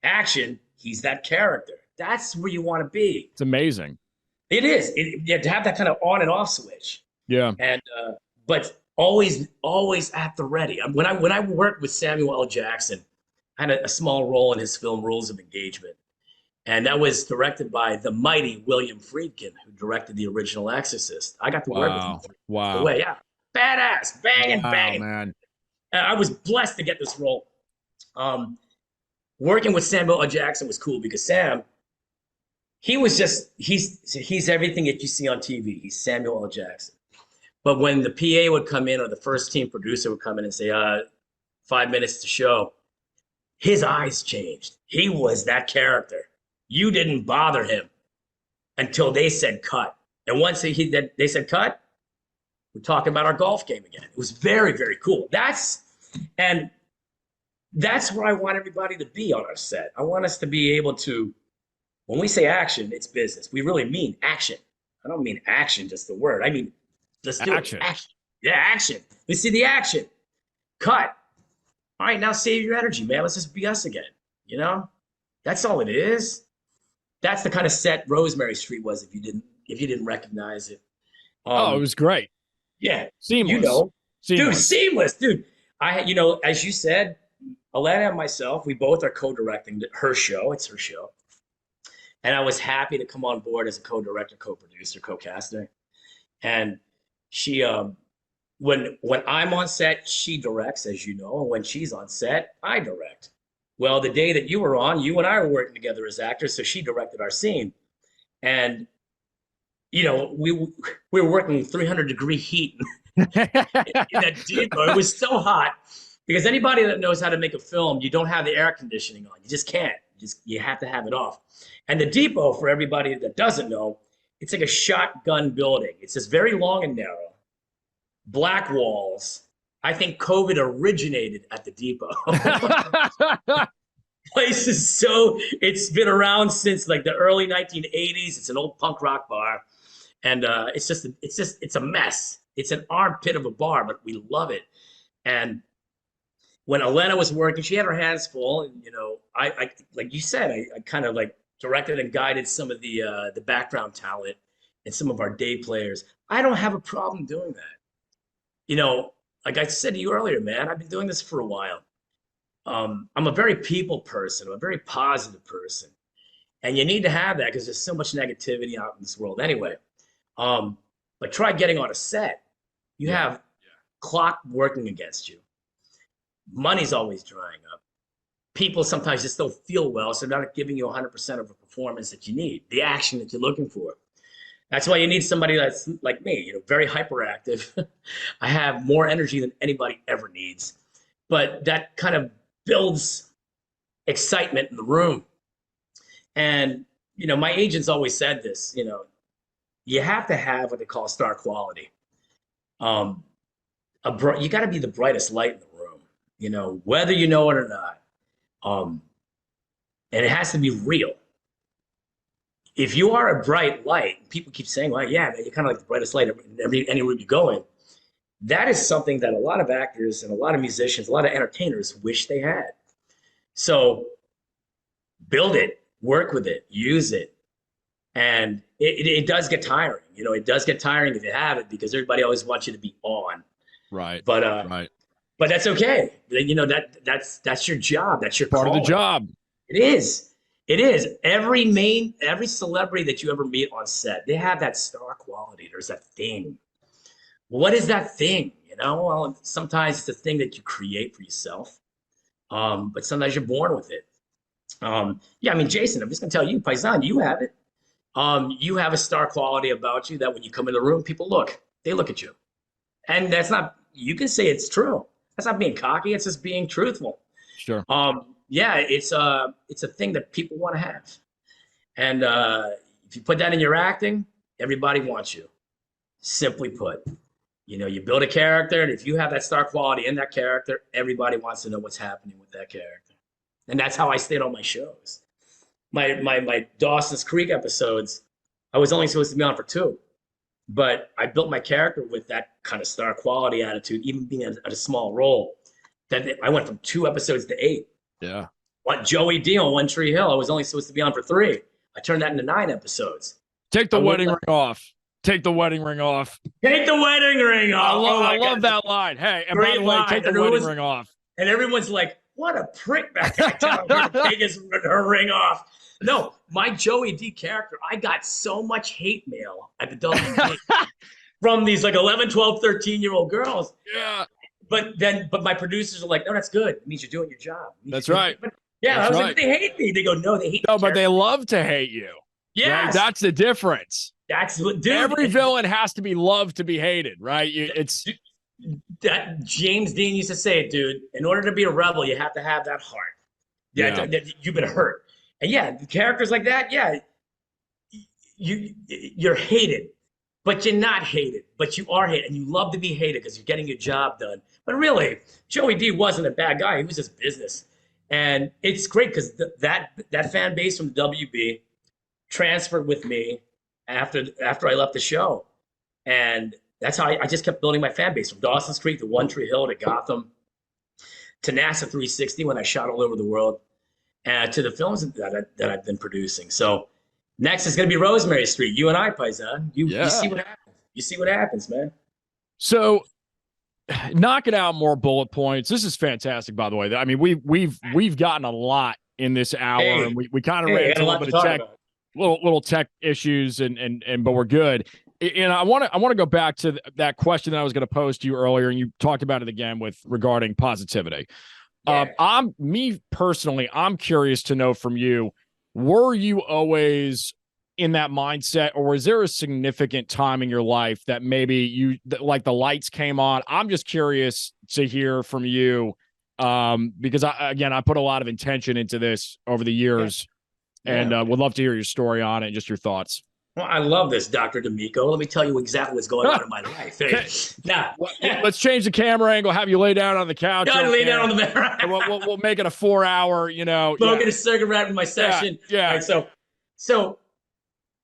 C: Action, he's that character. That's where you want to be.
B: It's amazing.
C: It is. You have to have that kind of on and off switch.
B: Yeah.
C: And but always at the ready. When I worked with Samuel L. Jackson, I had a small role in his film Rules of Engagement. And that was directed by the mighty William Friedkin, who directed the original Exorcist. I got to work with him.
B: Wow.
C: Way, yeah. Badass. Banging.
B: Man.
C: And I was blessed to get this role. Working with Samuel L. Jackson was cool because Sam, he's everything that you see on TV. He's Samuel L. Jackson. But when the PA would come in or the first team producer would come in and say, 5 minutes to show, his eyes changed. He was that character. You didn't bother him until they said cut. And once they said cut, we're talking about our golf game again. It was very, very cool. That's where I want everybody to be on our set. I want us to be able to, when we say action, it's business. We really mean action. I don't mean action, just the word. I mean, let's do action. Action. Yeah, action. Let's see the action. Cut. All right, now save your energy, man. Let's just be us again. You know, that's all it is. That's the kind of set Rosemary Street was. If you didn't recognize it.
B: It was great.
C: Yeah,
B: seamless.
C: You know,
B: seamless.
C: Dude, seamless, dude. As you said, Alana and myself, we both are co-directing her show. It's her show, and I was happy to come on board as a co-director, co-producer, co-caster. And she, when I'm on set, she directs, as you know, and when she's on set, I direct. Well, the day that you were on, you and I were working together as actors, so she directed our scene, and we were working 300-degree heat in that depot. It was so hot because anybody that knows how to make a film, you don't have the air conditioning on. You just can't. You have to have it off. And the depot, for everybody that doesn't know, it's like a shotgun building. It's just very long and narrow, black walls. I think COVID originated at the depot. Place is it's been around since like the early 1980s. It's an old punk rock bar. And it's a mess. It's an armpit of a bar, but we love it. And when Alana was working, she had her hands full. And, I like you said, I kind of like directed and guided some of the background talent and some of our day players. I don't have a problem doing that. Like I said to you earlier, man, I've been doing this for a while. I'm a very people person. I'm a very positive person. And you need to have that because there's so much negativity out in this world anyway. But try getting on a set. You have clock working against you. Money's always drying up. People sometimes just don't feel well, so they're not giving you 100% of the performance that you need, the action that you're looking for. That's why you need somebody that's like me, very hyperactive. I have more energy than anybody ever needs. But that kind of builds excitement in the room. And, my agents always said this, you have to have what they call star quality. You got to be the brightest light in the room, whether you know it or not. And it has to be real. If you are a bright light, people keep saying, well, yeah, man, you're kind of like the brightest light in any room you go in. That is something that a lot of actors and a lot of musicians, a lot of entertainers wish they had. So build it, work with it, use it. And it does get tiring. It does get tiring if you have it because everybody always wants you to be on.
B: Right.
C: But
B: right.
C: But that's okay. That's your job. That's your
B: part
C: calling.
B: of the job.
C: It is. It is. Every celebrity that you ever meet on set, they have that star quality. There's that thing. What is that thing? Well, sometimes it's a thing that you create for yourself. But sometimes you're born with it. Jason, I'm just gonna tell you, Paisan, you have it. You have a star quality about you that when you come in the room, people they look at you. And that's not, you can say it's true. That's not being cocky. It's just being truthful.
B: Sure.
C: It's a thing that people want to have. And if you put that in your acting, everybody wants you. Simply put, you build a character, and if you have that star quality in that character, everybody wants to know what's happening with that character. And that's how I stayed on my shows. My Dawson's Creek episodes, I was only supposed to be on for 2. But I built my character with that kind of star quality attitude, even being at a small role. That I went from 2 episodes to 8.
B: Yeah.
C: What Joey D on One Tree Hill, I was only supposed to be on for 3. I turned that into 9 episodes.
B: Take the wedding ring off. Take the wedding ring off.
C: Take the wedding ring off.
B: I love that line. Hey, and by the way, take the wedding ring off.
C: And everyone's like, what a prick back there telling her to take her ring off. No, my Joey D character, I got so much hate mail at the WB from these like 11, 12, 13-year-old girls.
B: Yeah.
C: But my producers are like, no, that's good. It means you're doing your job.
B: That's right.
C: Yeah, I was like, they hate me. They go, no, they hate me.
B: No, but they love to hate you.
C: Yeah,
B: right? That's the difference.
C: That's what, dude.
B: Every villain has to be loved to be hated, right? It's
C: that James Dean used to say it, dude. In order to be a rebel, you have to have that heart. That you've been hurt, and yeah, characters like that, yeah, you're hated, but you're not hated, but you are hated, and you love to be hated because you're getting your job done. But really, Joey D wasn't a bad guy; he was just business, and it's great because that fan base from the WB transferred with me after I left the show, and that's how I just kept building my fan base from Dawson's Creek to One Tree Hill to Gotham to NASA 360 when I shot all over the world, and to the films that I've been producing. So next is going to be Rosemary Street. You and I, Paisan. You see what happens. You see what happens, man.
B: So knocking out more bullet points. This is fantastic, by the way. I mean, we've gotten a lot in this hour, and we kind of ran into a little bit of tech, little tech issues, and but we're good. And I want to go back to that question that I was going to pose to you earlier, and you talked about it again regarding positivity. Yeah. I'm curious to know from you, were you always in that mindset, or was there a significant time in your life that maybe like the lights came on? I'm just curious to hear from you, because I put a lot of intention into this over the years, and would love to hear your story on it and just your thoughts.
C: Well, I love this, Dr. Damico. Let me tell you exactly what's going on in my life. Hey, now,
B: let's change the camera angle. Have you lay down on the couch.
C: Lay down on the bed.
B: We'll make it a 4-hour.
C: Smoking a cigarette in my session.
B: Yeah.
C: Right, so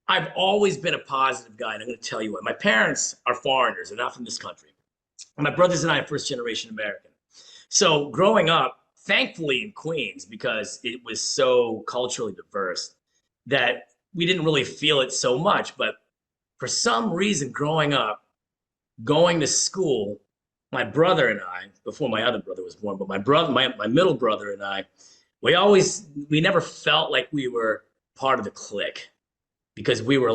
C: I've always been a positive guy, and I'm going to tell you what. My parents are foreigners; they're not from this country. My brothers and I are first-generation American. So growing up, thankfully in Queens, because it was so culturally diverse, that we didn't really feel it so much. But for some reason, growing up, going to school, my brother and I, before my other brother was born, but my middle brother and I, we never felt like we were part of the clique, because we were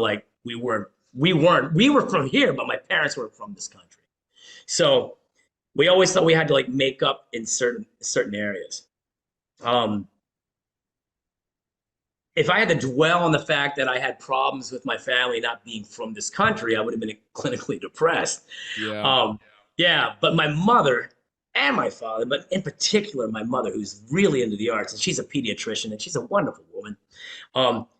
C: from here, but my parents were from this country. So we always thought we had to like make up in certain areas. If I had to dwell on the fact that I had problems with my family not being from this country, I would have been clinically depressed. Yeah. But my mother and my father, but in particular my mother, who's really into the arts, and she's a pediatrician, and she's a wonderful woman.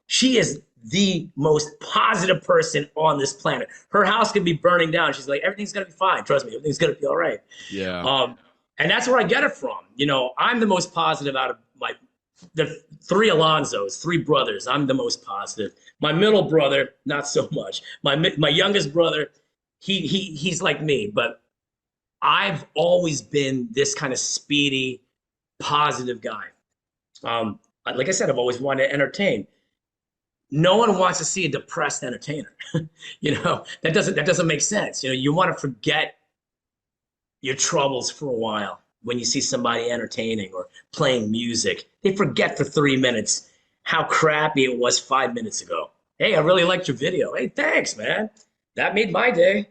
C: She is the most positive person on this planet. Her house could be burning down. She's like, everything's going to be fine. Trust me, everything's going to be all right.
B: Yeah.
C: And that's where I get it from. I'm the most positive out of the 3 Alonsos, 3 brothers. I'm the most positive. My middle brother, not so much. My youngest brother, he's like me, but I've always been this kind of speedy, positive guy. Like I said, I've always wanted to entertain. No one wants to see a depressed entertainer. That doesn't make sense. You want to forget your troubles for a while. When you see somebody entertaining or playing music, they forget for 3 minutes how crappy it was 5 minutes ago. Hey, I really liked your video. Hey, thanks, man. That made my day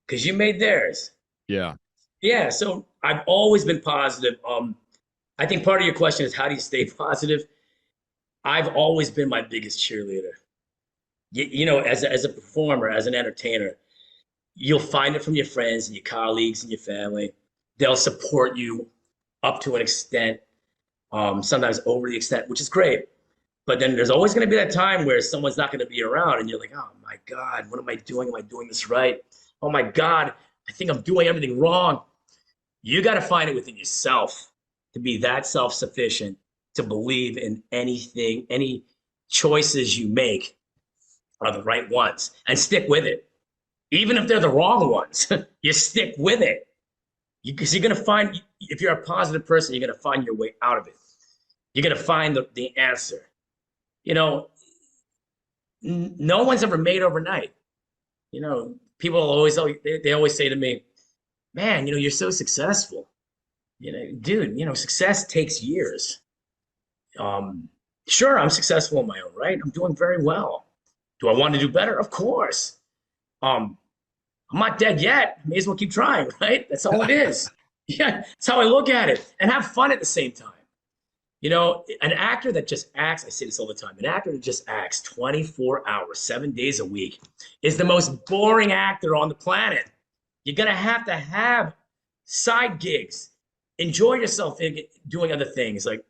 C: because you made theirs.
B: Yeah.
C: Yeah. So I've always been positive. I think part of your question is, how do you stay positive? I've always been my biggest cheerleader. As a performer, as an entertainer, you'll find it from your friends and your colleagues and your family. They'll support you up to an extent, sometimes over the extent, which is great. But then there's always going to be that time where someone's not going to be around, and you're like, oh my God, what am I doing? Am I doing this right? Oh my God, I think I'm doing everything wrong. You got to find it within yourself to be that self-sufficient, to believe in anything, any choices you make are the right ones, and stick with it. Even if they're the wrong ones, you stick with it. Because you're going to find, if you're a positive person, you're going to find your way out of it. You're going to find the answer. No one's ever made overnight. People always say to me, man, you're so successful. Dude, success takes years. Sure, I'm successful in my own right. I'm doing very well. Do I want to do better? Of course. I'm not dead yet. May as well keep trying, right? That's all it is. Yeah, that's how I look at it. And have fun at the same time. You know, an actor that just acts, I say this all the time, an actor that just acts 24 hours, 7 days a week is the most boring actor on the planet. You're going to have side gigs. Enjoy yourself doing other things like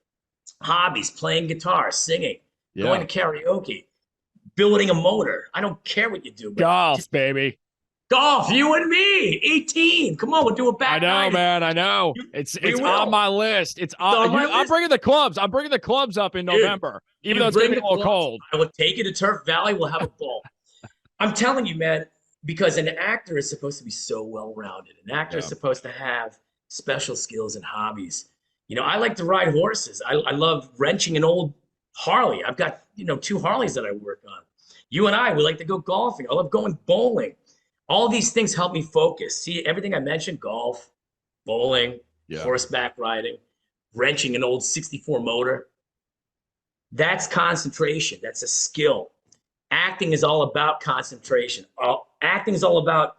C: hobbies, playing guitar, singing, going to karaoke, building a motor. I don't care what you do. But
B: Golf, baby.
C: Golf, you and me, 18. Come on, we'll do a back
B: I know,
C: nine.
B: man. I know. It's on my list. It's on
C: my
B: I'm
C: list.
B: bringing the clubs. I'm bringing the clubs up in November, even though it's going to be a little cold.
C: I will take you to Turf Valley. We'll have a ball. I'm telling you, man, because an actor is supposed to be so well-rounded. An actor is supposed to have special skills and hobbies. You know, I like to ride horses. I love wrenching an old Harley. I've got, 2 Harleys that I work on. You and I, we like to go golfing. I love going bowling. All these things help me focus. See, everything I mentioned, golf, bowling, horseback riding, wrenching an old 64 motor. That's concentration. That's a skill. Acting is all about concentration. Acting is all about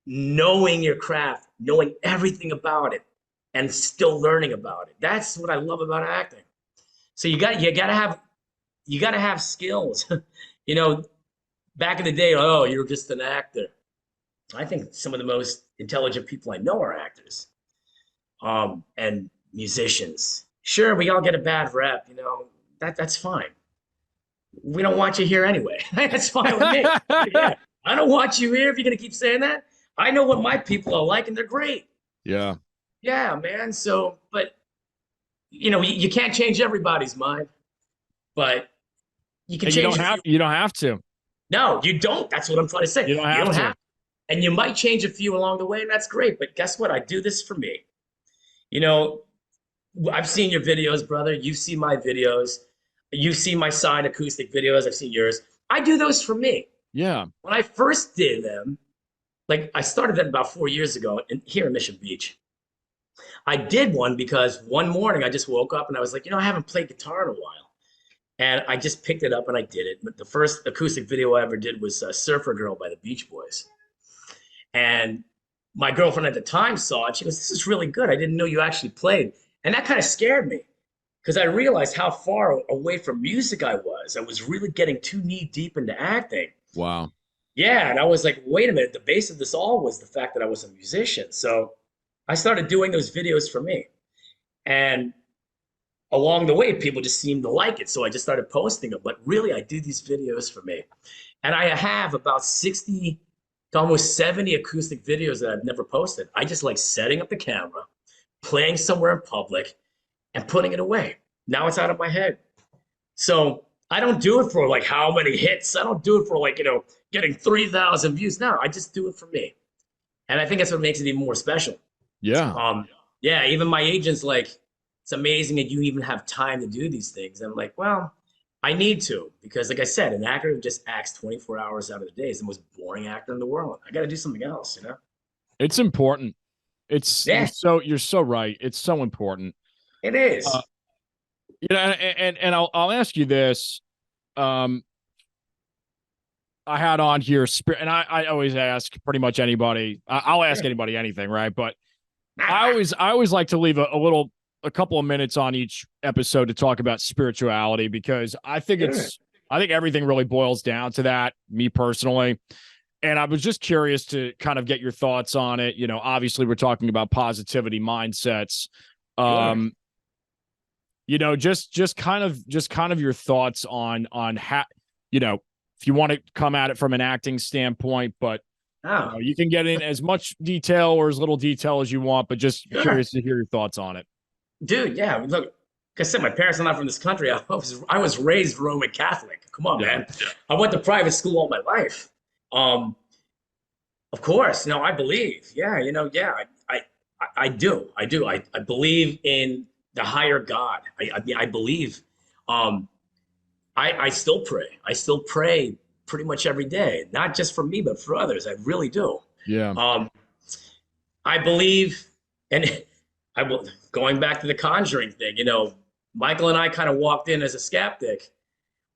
C: knowing your craft, knowing everything about it, and still learning about it. That's what I love about acting. So you gotta have skills. Back in the day, oh, you're just an actor. I think some of the most intelligent people I know are actors, and musicians. Sure, we all get a bad rep. That's fine. We don't want you here anyway. That's fine with me. Yeah, I don't want you here if you're gonna keep saying that. I know what my people are like, and they're great.
B: Yeah.
C: Yeah, man. So, but you can't change everybody's mind, but you can change.
B: You don't have to.
C: No, you don't. That's what I'm trying to say.
B: You don't have to.
C: And you might change a few along the way, and that's great. But guess what? I do this for me. I've seen your videos, brother. You've seen my videos. You've seen my signed acoustic videos. I've seen yours. I do those for me.
B: Yeah.
C: When I first did them, like I started that about 4 years ago here in Mission Beach. I did one because one morning I just woke up and I was like, I haven't played guitar in a while. And I just picked it up and I did it. But the first acoustic video I ever did was Surfer Girl by the Beach Boys. And my girlfriend at the time saw it. She goes, this is really good. I didn't know you actually played. And that kind of scared me because I realized how far away from music I was. I was really getting too knee deep into acting.
B: Wow.
C: Yeah. And I was like, wait a minute. The base of this all was the fact that I was a musician. So I started doing those videos for me. And along the way, people just seemed to like it. So I just started posting them. But really, I do these videos for me. And I have about 60 to almost 70 acoustic videos that I've never posted. I just like setting up the camera, playing somewhere in public, and putting it away. Now it's out of my head. So I don't do it for like how many hits. I don't do it for like, getting 3,000 views. No, I just do it for me. And I think that's what makes it even more special.
B: Yeah.
C: Yeah, even my agent's like, it's amazing that you even have time to do these things. And I'm like, well, I need to, because like I said, an actor who just acts 24 hours out of the day is the most boring actor in the world. I got to do something else,
B: It's important. You're so right. It's so important.
C: It is.
B: And I'll ask you this. I had on here, and I always ask pretty much anybody. I'll ask anybody anything, right? But I always like to leave a couple of minutes on each episode to talk about spirituality, because I think everything really boils down to that, me personally. And I was just curious to kind of get your thoughts on it. Obviously we're talking about positivity mindsets. Just kind of your thoughts on how, if you want to come at it from an acting standpoint, but you can get in as much detail or as little detail as you want, but just curious to hear your thoughts on it.
C: Dude, yeah. Look, like I said, my parents are not from this country. I was raised Roman Catholic. Come on, man. Yeah. I went to private school all my life. Of course, I believe. Yeah, I do. I believe in the higher God. I believe. I still pray. I still pray pretty much every day, not just for me, but for others. I really do.
B: Yeah.
C: I believe, and going back to the Conjuring thing, Michael and I kind of walked in as a skeptic.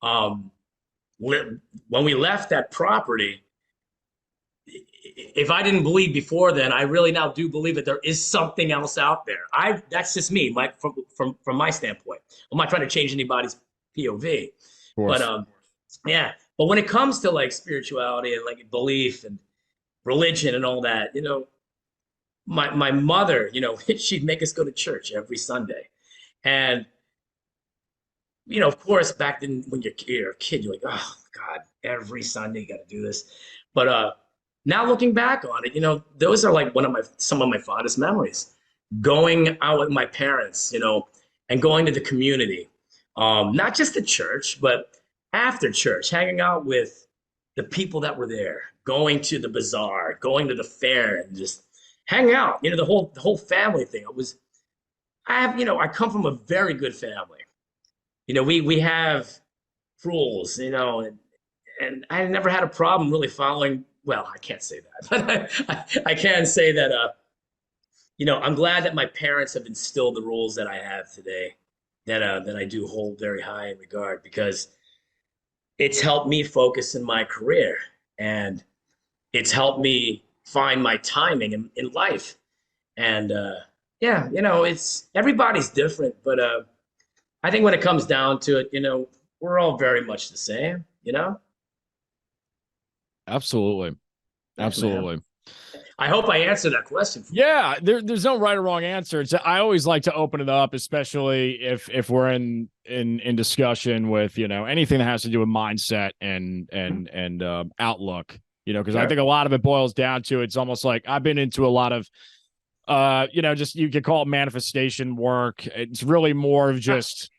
C: When we left that property, if I didn't believe before then, I really now do believe that there is something else out there. That's just me, from my standpoint. I'm not trying to change anybody's POV,
B: Of course.
C: but yeah. But when it comes to like spirituality and like belief and religion and all that, my mother, she'd make us go to church every Sunday, and of course, back then when you're a kid, you're like, oh God, every Sunday you got to do this. But now looking back on it, those are like some of my fondest memories. Going out with my parents, and going to the community, not just the church, but after church, hanging out with the people that were there, going to the bazaar, going to the fair, and just hanging out. The whole family thing. I come from a very good family. We have rules, and I never had a problem really following. Well, I can't say that, but I can say that, I'm glad that my parents have instilled the rules that I have today, that I do hold very high in regard, because it's helped me focus in my career, and it's helped me find my timing in life. And yeah, it's everybody's different, but I think when it comes down to it, we're all very much the same,
B: Absolutely.
C: Thanks,
B: Absolutely.
C: man. I hope I answered that question for you.
B: Yeah, there's no right or wrong answer. I always like to open it up, especially if we're in discussion with anything that has to do with mindset and outlook. Because I think a lot of it boils down to, it's almost like I've been into a lot of just, you could call it manifestation work. It's really more of just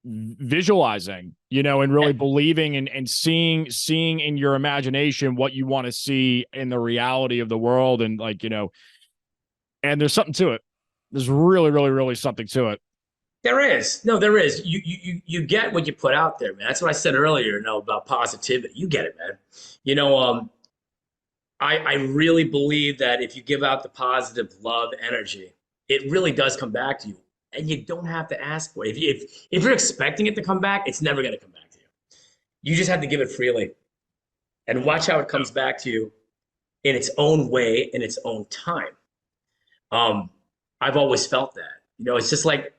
B: visualizing, and really believing and seeing in your imagination what you want to see in the reality of the world. And and there's something to it. There's really, really, really something to it.
C: There is. No, there is. You get what you put out there, man. That's what I said earlier, about positivity. You get it, man. I really believe that if you give out the positive love energy, it really does come back to you. And you don't have to ask for it. If you're expecting it to come back, it's never going to come back to you. You just have to give it freely and watch how it comes back to you in its own way, in its own time. I've always felt that. It's just like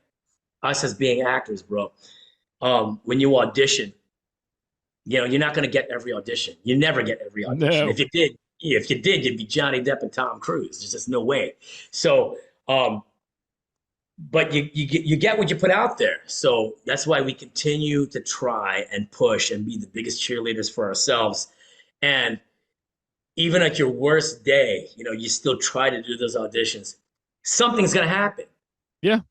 C: us as being actors, bro. When you audition, you're not going to get every audition. You never get every audition.
B: No.
C: If you did, you'd be Johnny Depp and Tom Cruise. There's just no way. So, but you get what you put out there. So that's why we continue to try and push and be the biggest cheerleaders for ourselves. And even at your worst day, you still try to do those auditions. Something's going to happen.
B: Yeah.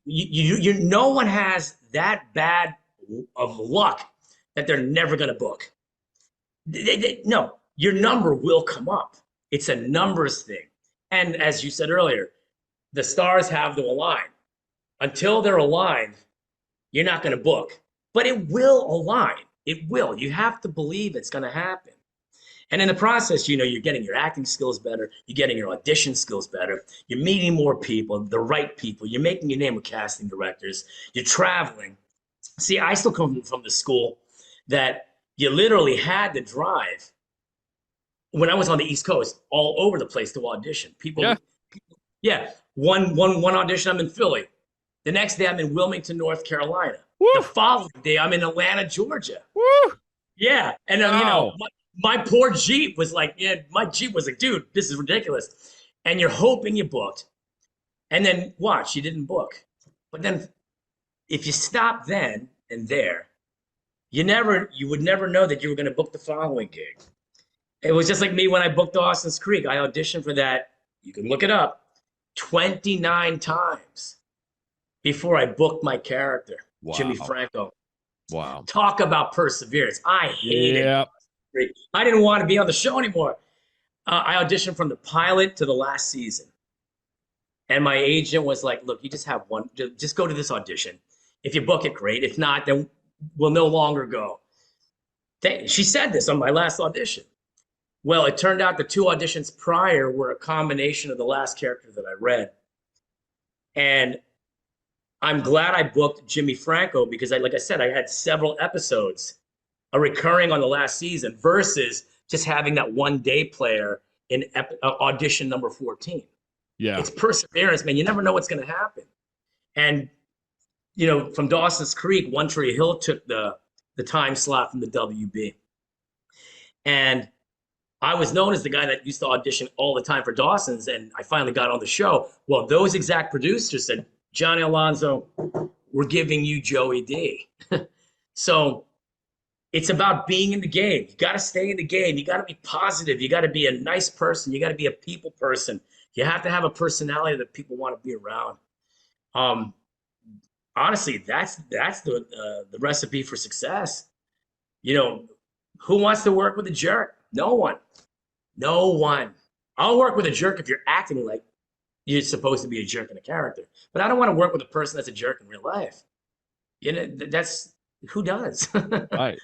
C: No one has that bad of luck that they're never going to book. No, your number will come up. It's a numbers thing. And as you said earlier, the stars have to align. Until they're aligned, you're not going to book. But it will align. It will. You have to believe it's going to happen. And in the process, you're getting your acting skills better. You're getting your audition skills better. You're meeting more people, the right people. You're making your name with casting directors. You're traveling. See, I still come from the school that you literally had to drive. When I was on the East Coast, all over the place to audition. One audition, I'm in Philly. The next day, I'm in Wilmington, North Carolina. Woo! The following day, I'm in Atlanta, Georgia.
B: Woo!
C: Yeah, and my poor Jeep was like, dude, this is ridiculous. And you're hoping you booked, and then watch, you didn't book. But then, if you stop then and there, you would never know that you were going to book the following gig. It was just like me when I booked Dawson's Creek. I auditioned for that. You can look it up. 29 times before I booked my character, Jimmy Franco.
B: Wow.
C: Talk about perseverance. I hated it. I didn't want to be on the show anymore. I auditioned from the pilot to the last season. And my agent was like, look, you just have one. Just go to this audition. If you book it, great. If not, then we'll no longer go. She said this on my last audition. Well, it turned out the 2 auditions prior were a combination of the last character that I read. And I'm glad I booked Jimmy Franco because, like I said, I had several episodes recurring on the last season versus just having that one day player in audition number 14.
B: Yeah.
C: It's perseverance, man. You never know what's going to happen. And, you know, from Dawson's Creek, One Tree Hill took the time slot from the WB. And I was known as the guy that used to audition all the time for Dawson's, and I finally got on the show. Well, those exact producers said, Johnny Alonso, we're giving you Joey D. So it's about being in the game. You got to stay in the game. You got to be positive. You got to be a nice person. You got to be a people person. You have to have a personality that people want to be around. Honestly, that's the recipe for success. You know, who wants to work with a jerk? No one. No one. I'll work with a jerk if you're acting like you're supposed to be a jerk in a character. But I don't want to work with a person that's a jerk in real life. You know, that's who does.
B: Right.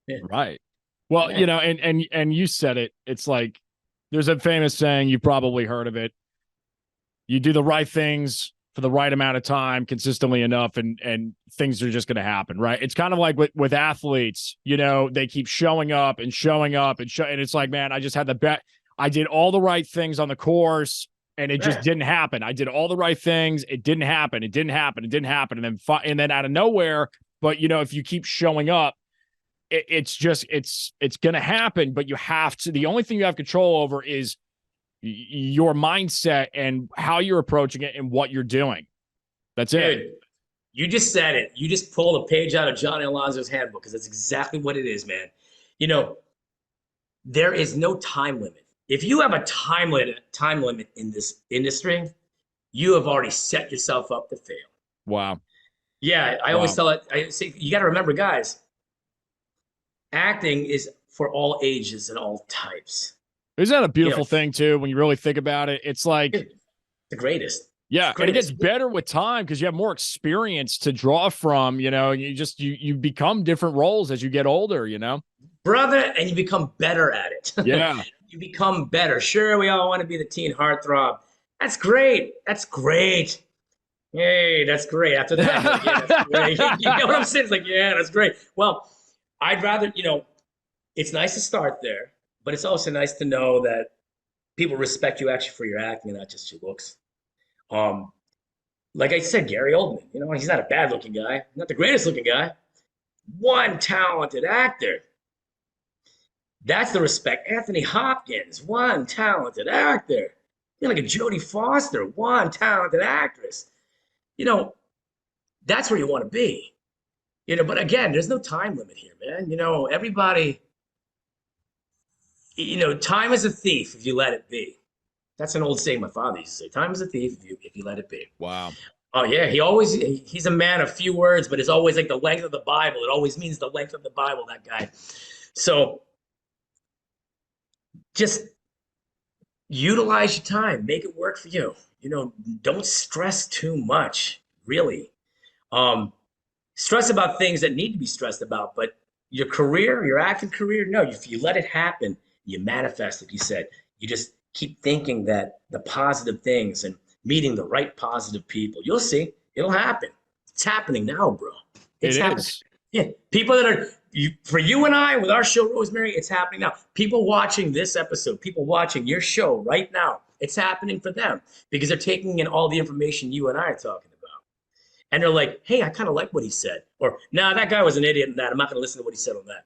C: Yeah.
B: Right. Well,
C: Yeah.
B: you know, and you said it. It's like there's a famous saying, you probably heard of it. You do the right things for the right amount of time consistently enough, and things are just going to happen, right? It's kind of like with athletes, you know, they keep showing up and it's like, man, I just had the bet. I did all the right things on the course and it just didn't happen. I did all the right things. It didn't happen. It didn't happen. It didn't happen. And then out of nowhere, but you know, if you keep showing up, it's going to happen, but you have to, the only thing you have control over is your mindset and how you're approaching it and what you're doing. That's
C: Dude,
B: it.
C: you just said it. You just pulled a page out of Johnny Alonso's handbook, because that's exactly what it is, man. You know, there is no time limit. If you have a time limit in this industry, you have already set yourself up to fail.
B: Wow.
C: Yeah, I always tell it. I say, you got to remember, guys, acting is for all ages and all types.
B: Isn't that a beautiful thing too? When you really think about it, it's like
C: the greatest.
B: Yeah, and it gets better with time because you have more experience to draw from. You know, you become different roles as you get older. You know,
C: brother, and you become better at it.
B: Yeah,
C: you become better. Sure, we all want to be the teen heartthrob. That's great. That's great. Hey, that's great. After that, like, yeah, that's great. You know what I'm saying? It's like, yeah, that's great. Well, I'd rather, you know, it's nice to start there, but it's also nice to know that people respect you actually for your acting and not just your looks. Like I said, Gary Oldman, you know, he's not a bad looking guy, not the greatest looking guy. One talented actor. That's the respect. Anthony Hopkins, one talented actor. You know, like a Jodie Foster, one talented actress. You know, that's where you want to be. You know, but again, there's no time limit here, man. You know, everybody, you know, time is a thief if you let it be. That's an old saying my father used to say. Time is a thief if you let it be.
B: Wow.
C: Oh, yeah. He's a man of few words, but it's always like the length of the Bible. It always means the length of the Bible, that guy. So just utilize your time. Make it work for you. You know, don't stress too much, really. Stress about things that need to be stressed about, but your career, your acting career, no, if you let it happen, you manifest, like you said. You just keep thinking that the positive things and meeting the right positive people. You'll see. It'll happen. It's happening now, bro. It's happening. Yeah. People that are, for you and I, with our show, Rosemary, it's happening now. People watching this episode, people watching your show right now, it's happening for them because they're taking in all the information you and I are talking about. And they're like, hey, I kind of like what he said. Or, nah, that guy was an idiot in that. I'm not going to listen to what he said on that.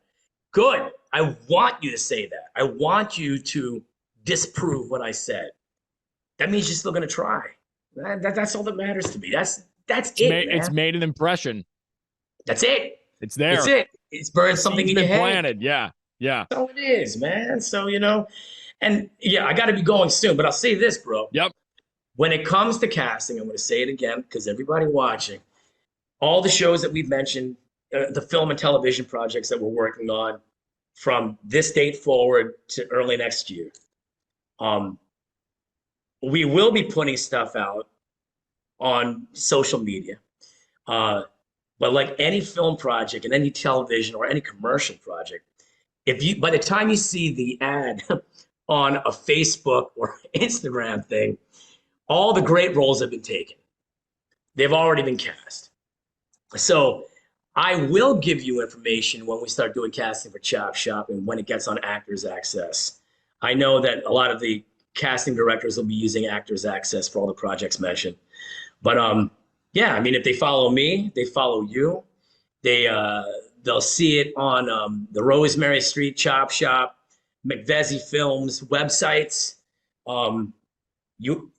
C: Good. I want you to say that. I want you to disprove what I said. That means you're still going to try. That's all that matters to me. That's it.
B: It's made an impression.
C: That's it.
B: It's there.
C: That's it. It's burned something in your head.
B: Planted. Yeah. Yeah.
C: So it is, man. So, you know, and yeah, I got to be going soon, but I'll say this, bro.
B: Yep.
C: When it comes to casting, I'm going to say it again because everybody watching, all the shows that we've mentioned, the film and television projects that we're working on from this date forward to early next year, we will be putting stuff out on social media. But like any film project and any television or any commercial project, by the time you see the ad on a Facebook or Instagram thing, all the great roles have been taken. They've already been cast. So I will give you information when we start doing casting for Chop Shop and when it gets on Actors Access. I know that a lot of the casting directors will be using Actors Access for all the projects mentioned. But yeah, I mean, if they follow me, they follow you. They'll see it on the Rosemary Street Chop Shop, McVezy Films websites. You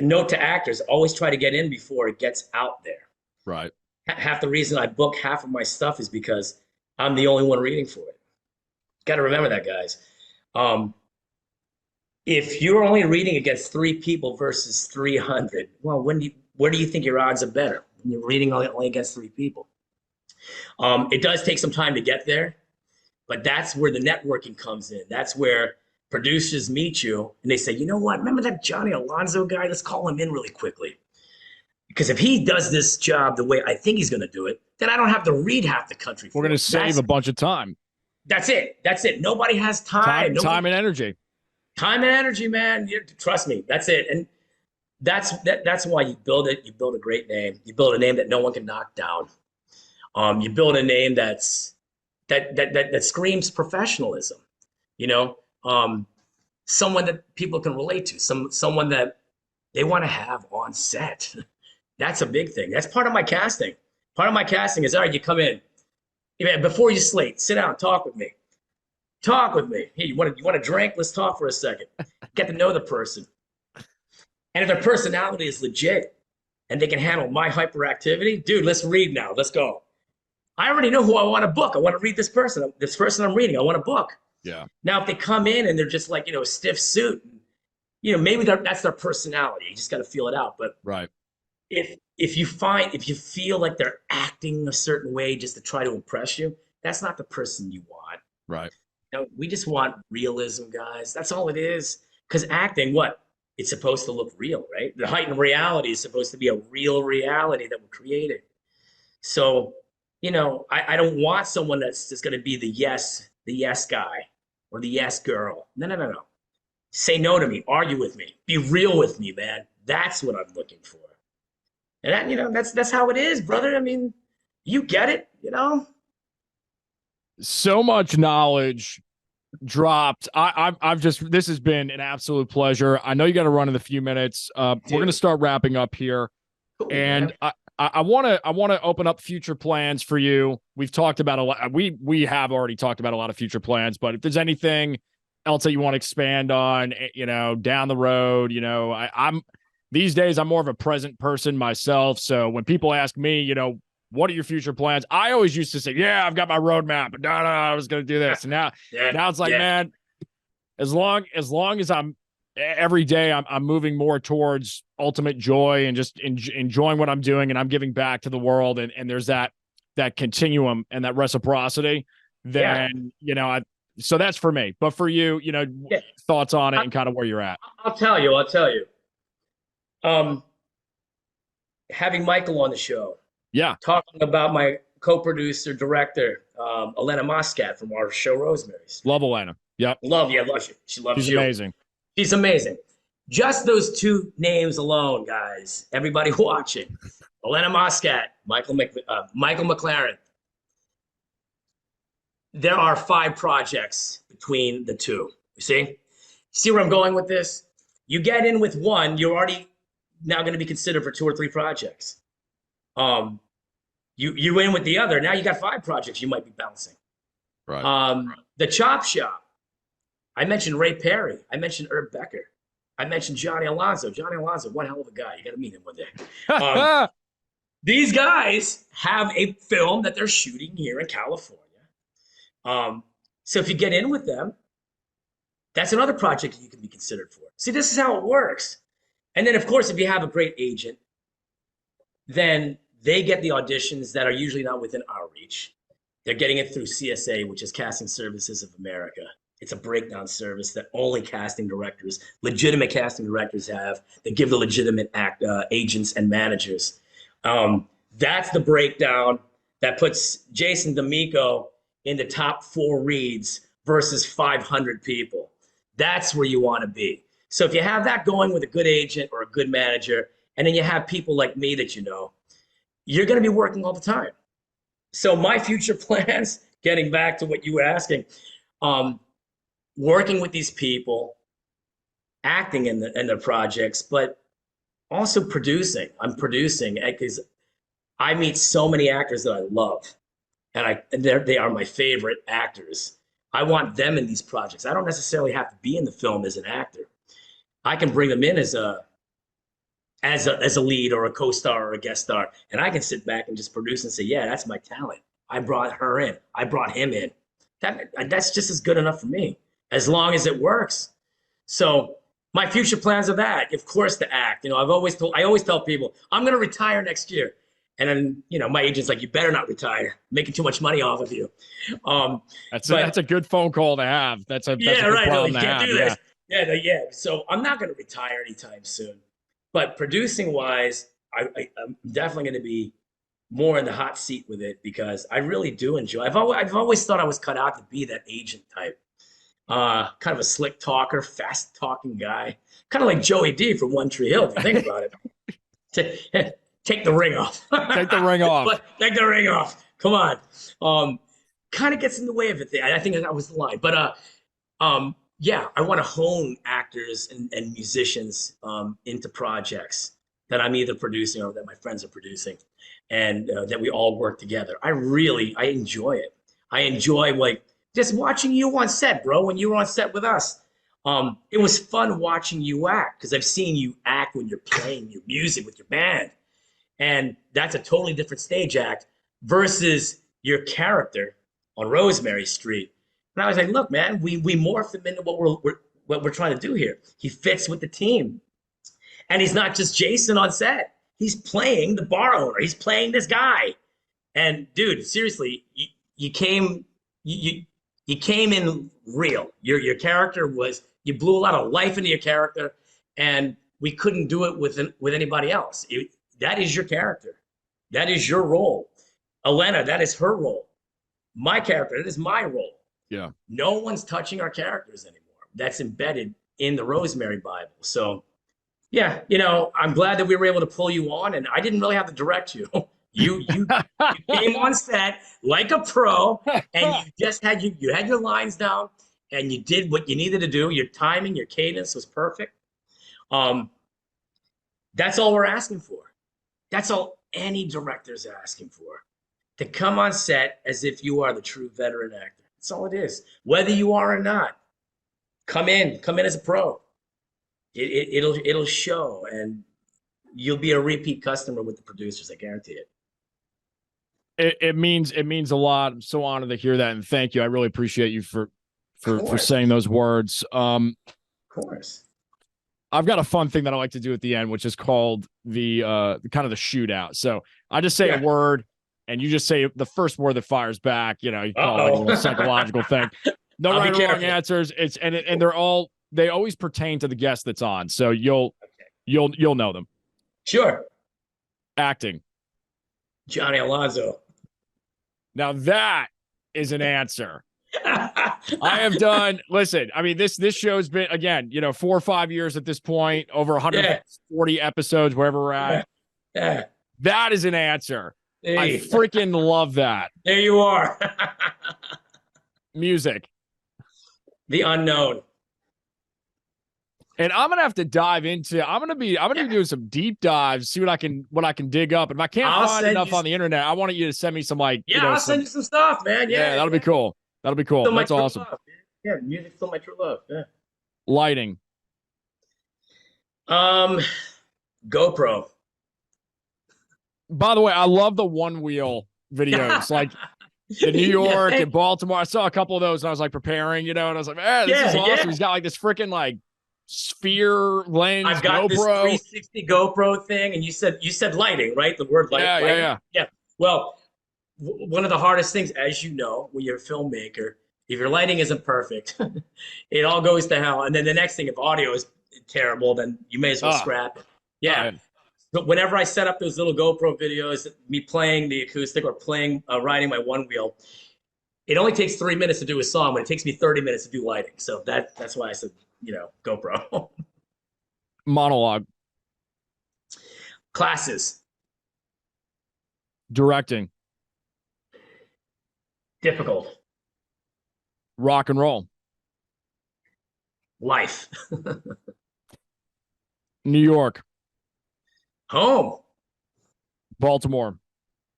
C: note to actors: always try to get in before it gets out there.
B: Right.
C: Half the reason I book half of my stuff is because I'm the only one reading for it. Got to remember that, guys. If you're only reading against 3 people versus 300, well, where do you think your odds are better? When you're reading only against 3 people. It does take some time to get there, but that's where the networking comes in. That's where producers meet you and they say, you know what? Remember that Johnny Alonso guy? Let's call him in really quickly. Because if he does this job the way I think he's going to do it, then I don't have to read half the country.
B: We're going to save a bunch of time.
C: That's it. Nobody has time.
B: Time and energy.
C: Time and energy, man. Trust me. That's it. And that's why you build it. You build a great name. You build a name that no one can knock down. You build a name that screams professionalism. You know, someone that people can relate to. Someone that they want to have on set. That's a big thing. That's part of my casting. Part of my casting is, all right, you come in. Before you slate, sit down, talk with me. Talk with me. Hey, you want a drink? Let's talk for a second. Get to know the person. And if their personality is legit and they can handle my hyperactivity, dude, let's read now. Let's go. I already know who I want to book. I want to read this person. This person I'm reading, I want to book.
B: Yeah.
C: Now, if they come in and they're just like, a stiff suit, maybe that's their personality. You just got to feel it out. But
B: right.
C: If you feel like they're acting a certain way just to try to impress you, that's not the person you want.
B: Right.
C: We just want realism, guys. That's all it is. Because acting, it's supposed to look real, right? The heightened reality is supposed to be a real reality that we're creating. So, I don't want someone that's just going to be the yes guy or the yes girl. No. Say no to me. Argue with me. Be real with me, man. That's what I'm looking for. And that's how it is, brother. I mean, you get it,
B: So much knowledge dropped. This has been an absolute pleasure. I know you got to run in a few minutes. We're going to start wrapping up here.
C: Cool,
B: and I want to open up future plans for you. We've talked about a lot. We have already talked about a lot of future plans, but if there's anything else that you want to expand on, down the road, I'm these days I'm more of a present person myself. So when people ask me, what are your future plans? I always used to say, yeah, I've got my roadmap, but no, I was going to do this. And now it's like, man, as long as I'm every day, I'm moving more towards ultimate joy and just enjoying what I'm doing, and I'm giving back to the world. And there's that continuum and that reciprocity. Then, so that's for me, but for you, thoughts on it and kind of where you're at.
C: I'll tell you, having Michael on the show.
B: Yeah.
C: Talking about my co-producer, director, Elena Moscat from our show Rosemary's.
B: Love Elena. Yep.
C: Love you. She loves you.
B: She's amazing.
C: She's amazing. Just those 2 names alone, guys. Everybody watching. Elena Moscat, Michael McLaren. There are 5 projects between the 2. You see where I'm going with this? You get in with one, you're already now going to be considered for 2 or 3 projects. You in with the other. Now you got 5 projects you might be bouncing.
B: Right.
C: The Chop Shop. I mentioned Ray Perry. I mentioned Herb Becker. I mentioned Johnny Alonso. Johnny Alonso, one hell of a guy. You got to meet him one day. These guys have a film that they're shooting here in California. So if you get in with them, that's another project you can be considered for. See, this is how it works. And then, of course, if you have a great agent, then they get the auditions that are usually not within our reach. They're getting it through CSA, which is Casting Services of America. It's a breakdown service that only legitimate casting directors have. They give the legitimate agents and managers. That's the breakdown that puts Jason Damico in the top 4 reads versus 500 people. That's where you want to be. So if you have that going with a good agent or a good manager, and then you have people like me that you're going to be working all the time. So my future plans, getting back to what you were asking, working with these people, acting in the projects, but also producing. I'm producing because I meet so many actors that I love, and they are my favorite actors. I want them in these projects. I don't necessarily have to be in the film as an actor. I can bring them in as a lead or a co-star or a guest star, and I can sit back and just produce and say, yeah, that's my talent. I brought her in. I brought him in. That's just as good enough for me, as long as it works. So my future plans are that, of course, to act. I always tell people I'm going to retire next year, and then my agent's like, you better not retire, making too much money off of you.
B: That's a good phone call to have. That's a good
C: right. No,
B: problem
C: you
B: to
C: can't
B: have.
C: do this. Yeah. So I'm not going to retire anytime soon, but producing wise, I'm definitely going to be more in the hot seat with it because I really do enjoy. I've always thought I was cut out to be that agent type. Kind of a slick talker, fast talking guy, kind of like Joey D from One Tree Hill. If you think about it, take the ring off.
B: Take the ring off.
C: Take the ring off. Come on. Kind of gets in the way of it. I think that was the line. But yeah, I want to hone actors and musicians into projects that I'm either producing or that my friends are producing, and that we all work together. I enjoy it. I enjoy just watching you on set, bro. When you were on set with us, it was fun watching you act because I've seen you act when you're playing your music with your band, and that's a totally different stage act versus your character on Rosemary Street. And I was like, look, man, we morphed him into what we're trying to do here. He fits with the team, and he's not just Jason on set. He's playing the bar owner. He's playing this guy. And dude, seriously, you came in real. Your character you blew a lot of life into your character, and we couldn't do it with anybody else. That is your character. That is your role. Elena, that is her role. My character, that is my role.
B: Yeah.
C: No one's touching our characters anymore. That's embedded in the Rosemary Bible. So yeah, I'm glad that we were able to pull you on, and I didn't really have to direct you. You came on set like a pro, and you just had you had your lines down, and you did what you needed to do. Your timing, your cadence was perfect. That's all we're asking for. That's all any director's asking for. To come on set as if you are the true veteran actor. That's all it is. Whether you are or not, come in as a pro. It'll show, and you'll be a repeat customer with the producers. I guarantee it.
B: It means a lot. I'm so honored to hear that, and thank you. I really appreciate you for saying those words.
C: Of course.
B: I've got a fun thing that I like to do at the end, which is called the kind of the shootout. So I just say a word, and you just say the first word that fires back. You call it like a little psychological thing. No right or wrong answers. And they always pertain to the guest that's on. So you'll know them.
C: Sure.
B: Acting.
C: Johnny Alonso.
B: Now that is an answer. I have done. Listen, I mean this show's been, again, 4 or 5 years at this point, over 140 episodes, wherever we're at.
C: Yeah.
B: That is an answer. Hey. I freaking love that.
C: There you are.
B: Music.
C: The unknown.
B: And I'm gonna have to dive into. I'm gonna be doing some deep dives, see what I can dig up. And if I can't find enough on the internet, I want you to send me some
C: I'll send you some stuff, man. Yeah,
B: that'll be cool. That'll be cool. That's awesome.
C: Love, music's still my true love. Yeah.
B: Lighting.
C: GoPro.
B: By the way, I love the one wheel videos, like in New York and Baltimore. I saw a couple of those, and I was like preparing, and I was like, man, this is awesome. He's got like this freaking like sphere lens.
C: I've got
B: GoPro.
C: this 360 GoPro thing, and you said lighting, right? The word lighting. Yeah. Well, one of the hardest things, as you know, when you're a filmmaker, if your lighting isn't perfect, it all goes to hell. And then the next thing, if audio is terrible, then you may as well scrap it. Yeah. But whenever I set up those little GoPro videos, me playing the acoustic or riding my one wheel, it only takes 3 minutes to do a song, but it takes me 30 minutes to do lighting. So that's why I said, GoPro.
B: Monologue.
C: Classes.
B: Directing.
C: Difficult.
B: Rock and roll.
C: Life.
B: New York.
C: Home.
B: Baltimore.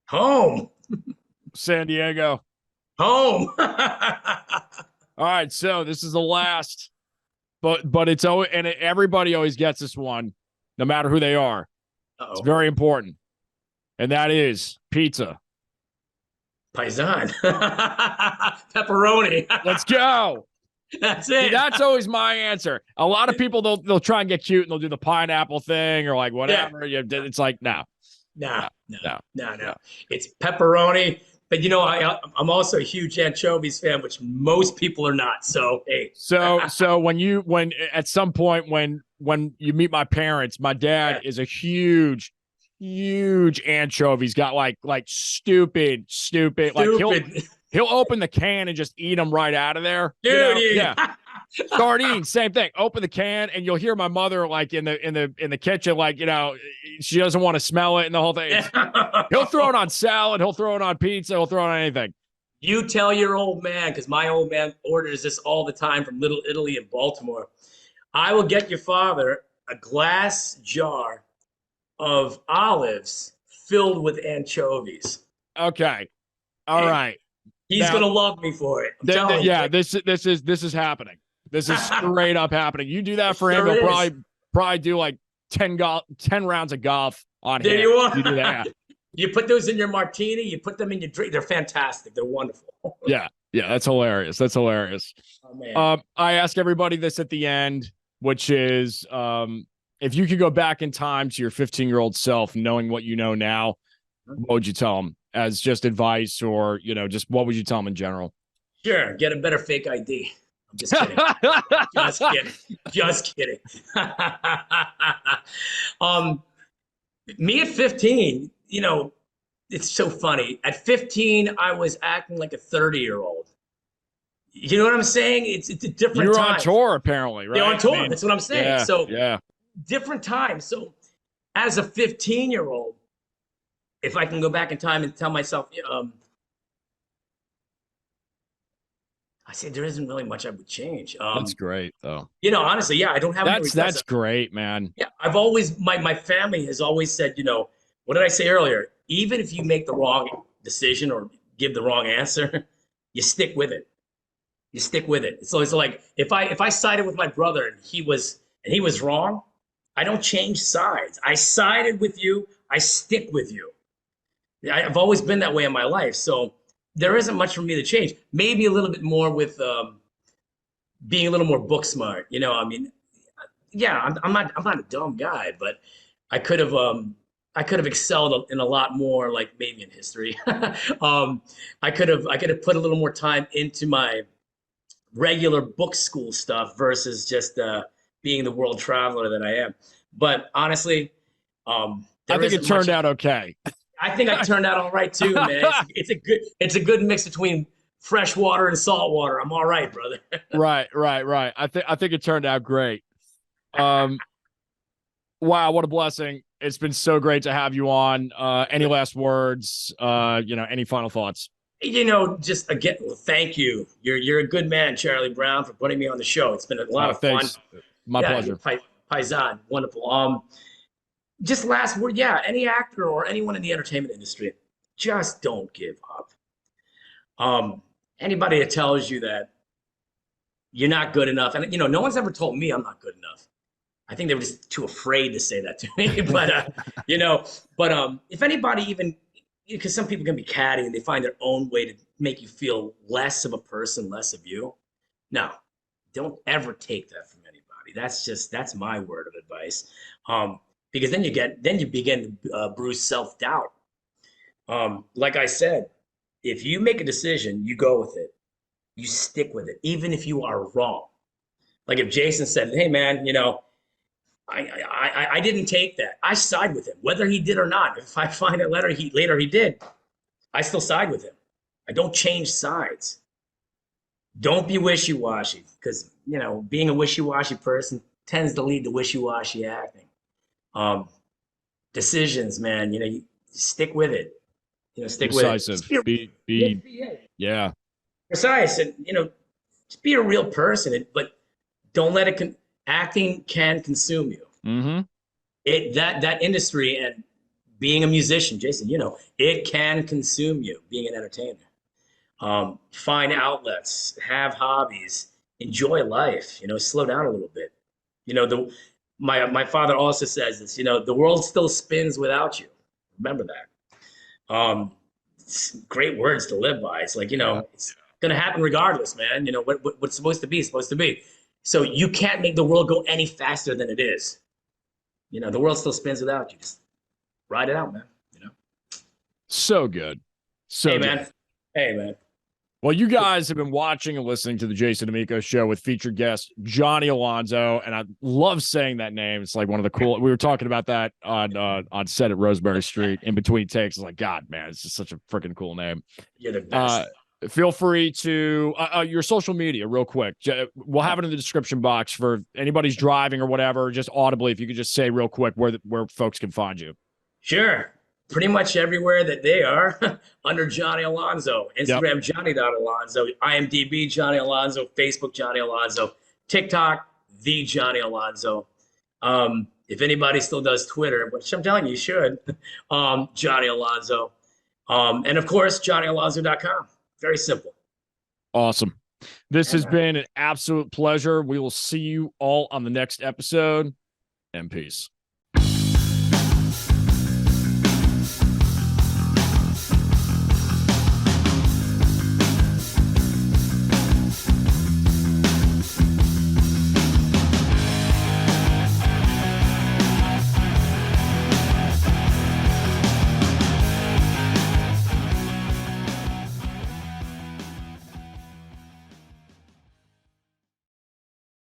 C: Home.
B: San Diego.
C: Home.
B: All right, so this is the last, but it's always, and everybody always gets this one, no matter who they are.
C: Uh-oh.
B: It's very important, and that is pizza.
C: Paisan. Pepperoni.
B: Let's go.
C: That's it.
B: See, that's always my answer. A lot of people they'll try and get cute and they'll do the pineapple thing or like whatever. Yeah. It's like no.
C: No. It's pepperoni. But I'm also a huge anchovies fan, which most people are not. So hey.
B: So when at some point when you meet my parents, my dad is a huge anchovy. He's got like stupid. Like he'll open the can and just eat them right out of there.
C: Dude,
B: yeah. Sardines, same thing. Open the can and you'll hear my mother like in the kitchen, like, she doesn't want to smell it and the whole thing. He'll throw it on salad, he'll throw it on pizza, he'll throw it on anything.
C: You tell your old man, because my old man orders this all the time from Little Italy in Baltimore. I will get your father a glass jar of olives filled with anchovies.
B: Okay. All right.
C: He's gonna love me for it.
B: This is happening. This is straight up happening. You do that for him, he'll probably do like 10 rounds of golf on him.
C: There you are.
B: You do that.
C: You put those in your martini, you put them in your drink. They're fantastic. They're wonderful.
B: Yeah, that's hilarious. Oh, man. I ask everybody this at the end, which is if you could go back in time to your 15-year-old self, knowing what you know now, what would you tell them as just advice or, just what would you tell them in general?
C: Sure. Get a better fake ID. I'm just kidding. Just kidding. Me at 15, it's so funny. At 15, I was acting like a 30-year-old. You know what I'm saying? It's a different time.
B: You're on tour, apparently, right?
C: You're on tour. That's what I'm saying.
B: Yeah.
C: Different times. So as a 15-year-old, if I can go back in time and tell myself, I say there isn't really much I would change.
B: That's great, though.
C: Honestly, I don't have any regrets.
B: That's great, man.
C: Yeah, I've always my family has always said, what did I say earlier? Even if you make the wrong decision or give the wrong answer, you stick with it. You stick with it. So it's like if I sided with my brother and he was wrong, I don't change sides. I sided with you. I stick with you. I've always been that way in my life. So there isn't much for me to change. Maybe a little bit more with being a little more book smart. I'm not a dumb guy, but I could have excelled in a lot more, like maybe in history. I could have put a little more time into my regular book school stuff versus just being the world traveler that I am. But honestly,
B: I think it turned out okay.
C: I think I turned out all right too, man. It's a good mix between fresh water and salt water. I'm all right, brother.
B: Right. I think it turned out great. Wow, what a blessing. It's been so great to have you on. Any last words? Any final thoughts?
C: Just again, thank you. You're a good man, Charlie Brown, for putting me on the show. It's been a lot of
B: thanks.
C: fun.
B: My pleasure.
C: Paisan, wonderful. Just last word, any actor or anyone in the entertainment industry, just don't give up. Anybody that tells you that you're not good enough, and no one's ever told me I'm not good enough. I think they were just too afraid to say that to me. But if anybody even, because some people can be catty and they find their own way to make you feel less of a person, less of you. No, don't ever take that from anybody. That's my word of advice. Because then you begin to bruise self-doubt. Like I said, if you make a decision, you go with it. You stick with it, even if you are wrong. Like if Jason said, "Hey, man, I didn't take that," I side with him, whether he did or not. If I find out later he did, I still side with him. I don't change sides. Don't be wishy-washy, because being a wishy-washy person tends to lead to wishy-washy acting. Decisions, man, you stick with it. Stick
B: decisive.
C: with it.
B: Yeah.
C: Precise, and just be a real person, but don't let it. Acting can consume you.
B: Mm-hmm.
C: That industry and being a musician, Jason, it can consume you. Being an entertainer, find outlets, have hobbies, enjoy life. Slow down a little bit. My father also says this. The world still spins without you. Remember that. It's great words to live by. It's like it's gonna happen regardless, man. What's supposed to be is supposed to be. So you can't make the world go any faster than it is. The world still spins without you. Just ride it out, man.
B: So good.
C: Hey, man. Hey, man.
B: Well, you guys have been watching and listening to the Jason Damico Show with featured guest Johnny Alonso, and I love saying that name. It's like one of the cool. We were talking about that on set at Rosemary Street in between takes. It's like, God, man, it's just such a freaking cool name.
C: You're the best.
B: Feel free to your social media real quick. We'll have it in the description box for anybody's driving or whatever. Just audibly, if you could just say real quick where folks can find you.
C: Sure. Pretty much everywhere that they are under Johnny Alonso. Instagram, yep. Johnny.Alonso. IMDb, Johnny Alonso. Facebook, Johnny Alonso. TikTok, The Johnny Alonso. If anybody still does Twitter, which I'm telling you, you should, Johnny Alonso. And, of course, JohnnyAlonso.com. Very simple.
B: Awesome. This has been an absolute pleasure. We will see you all on the next episode, and peace.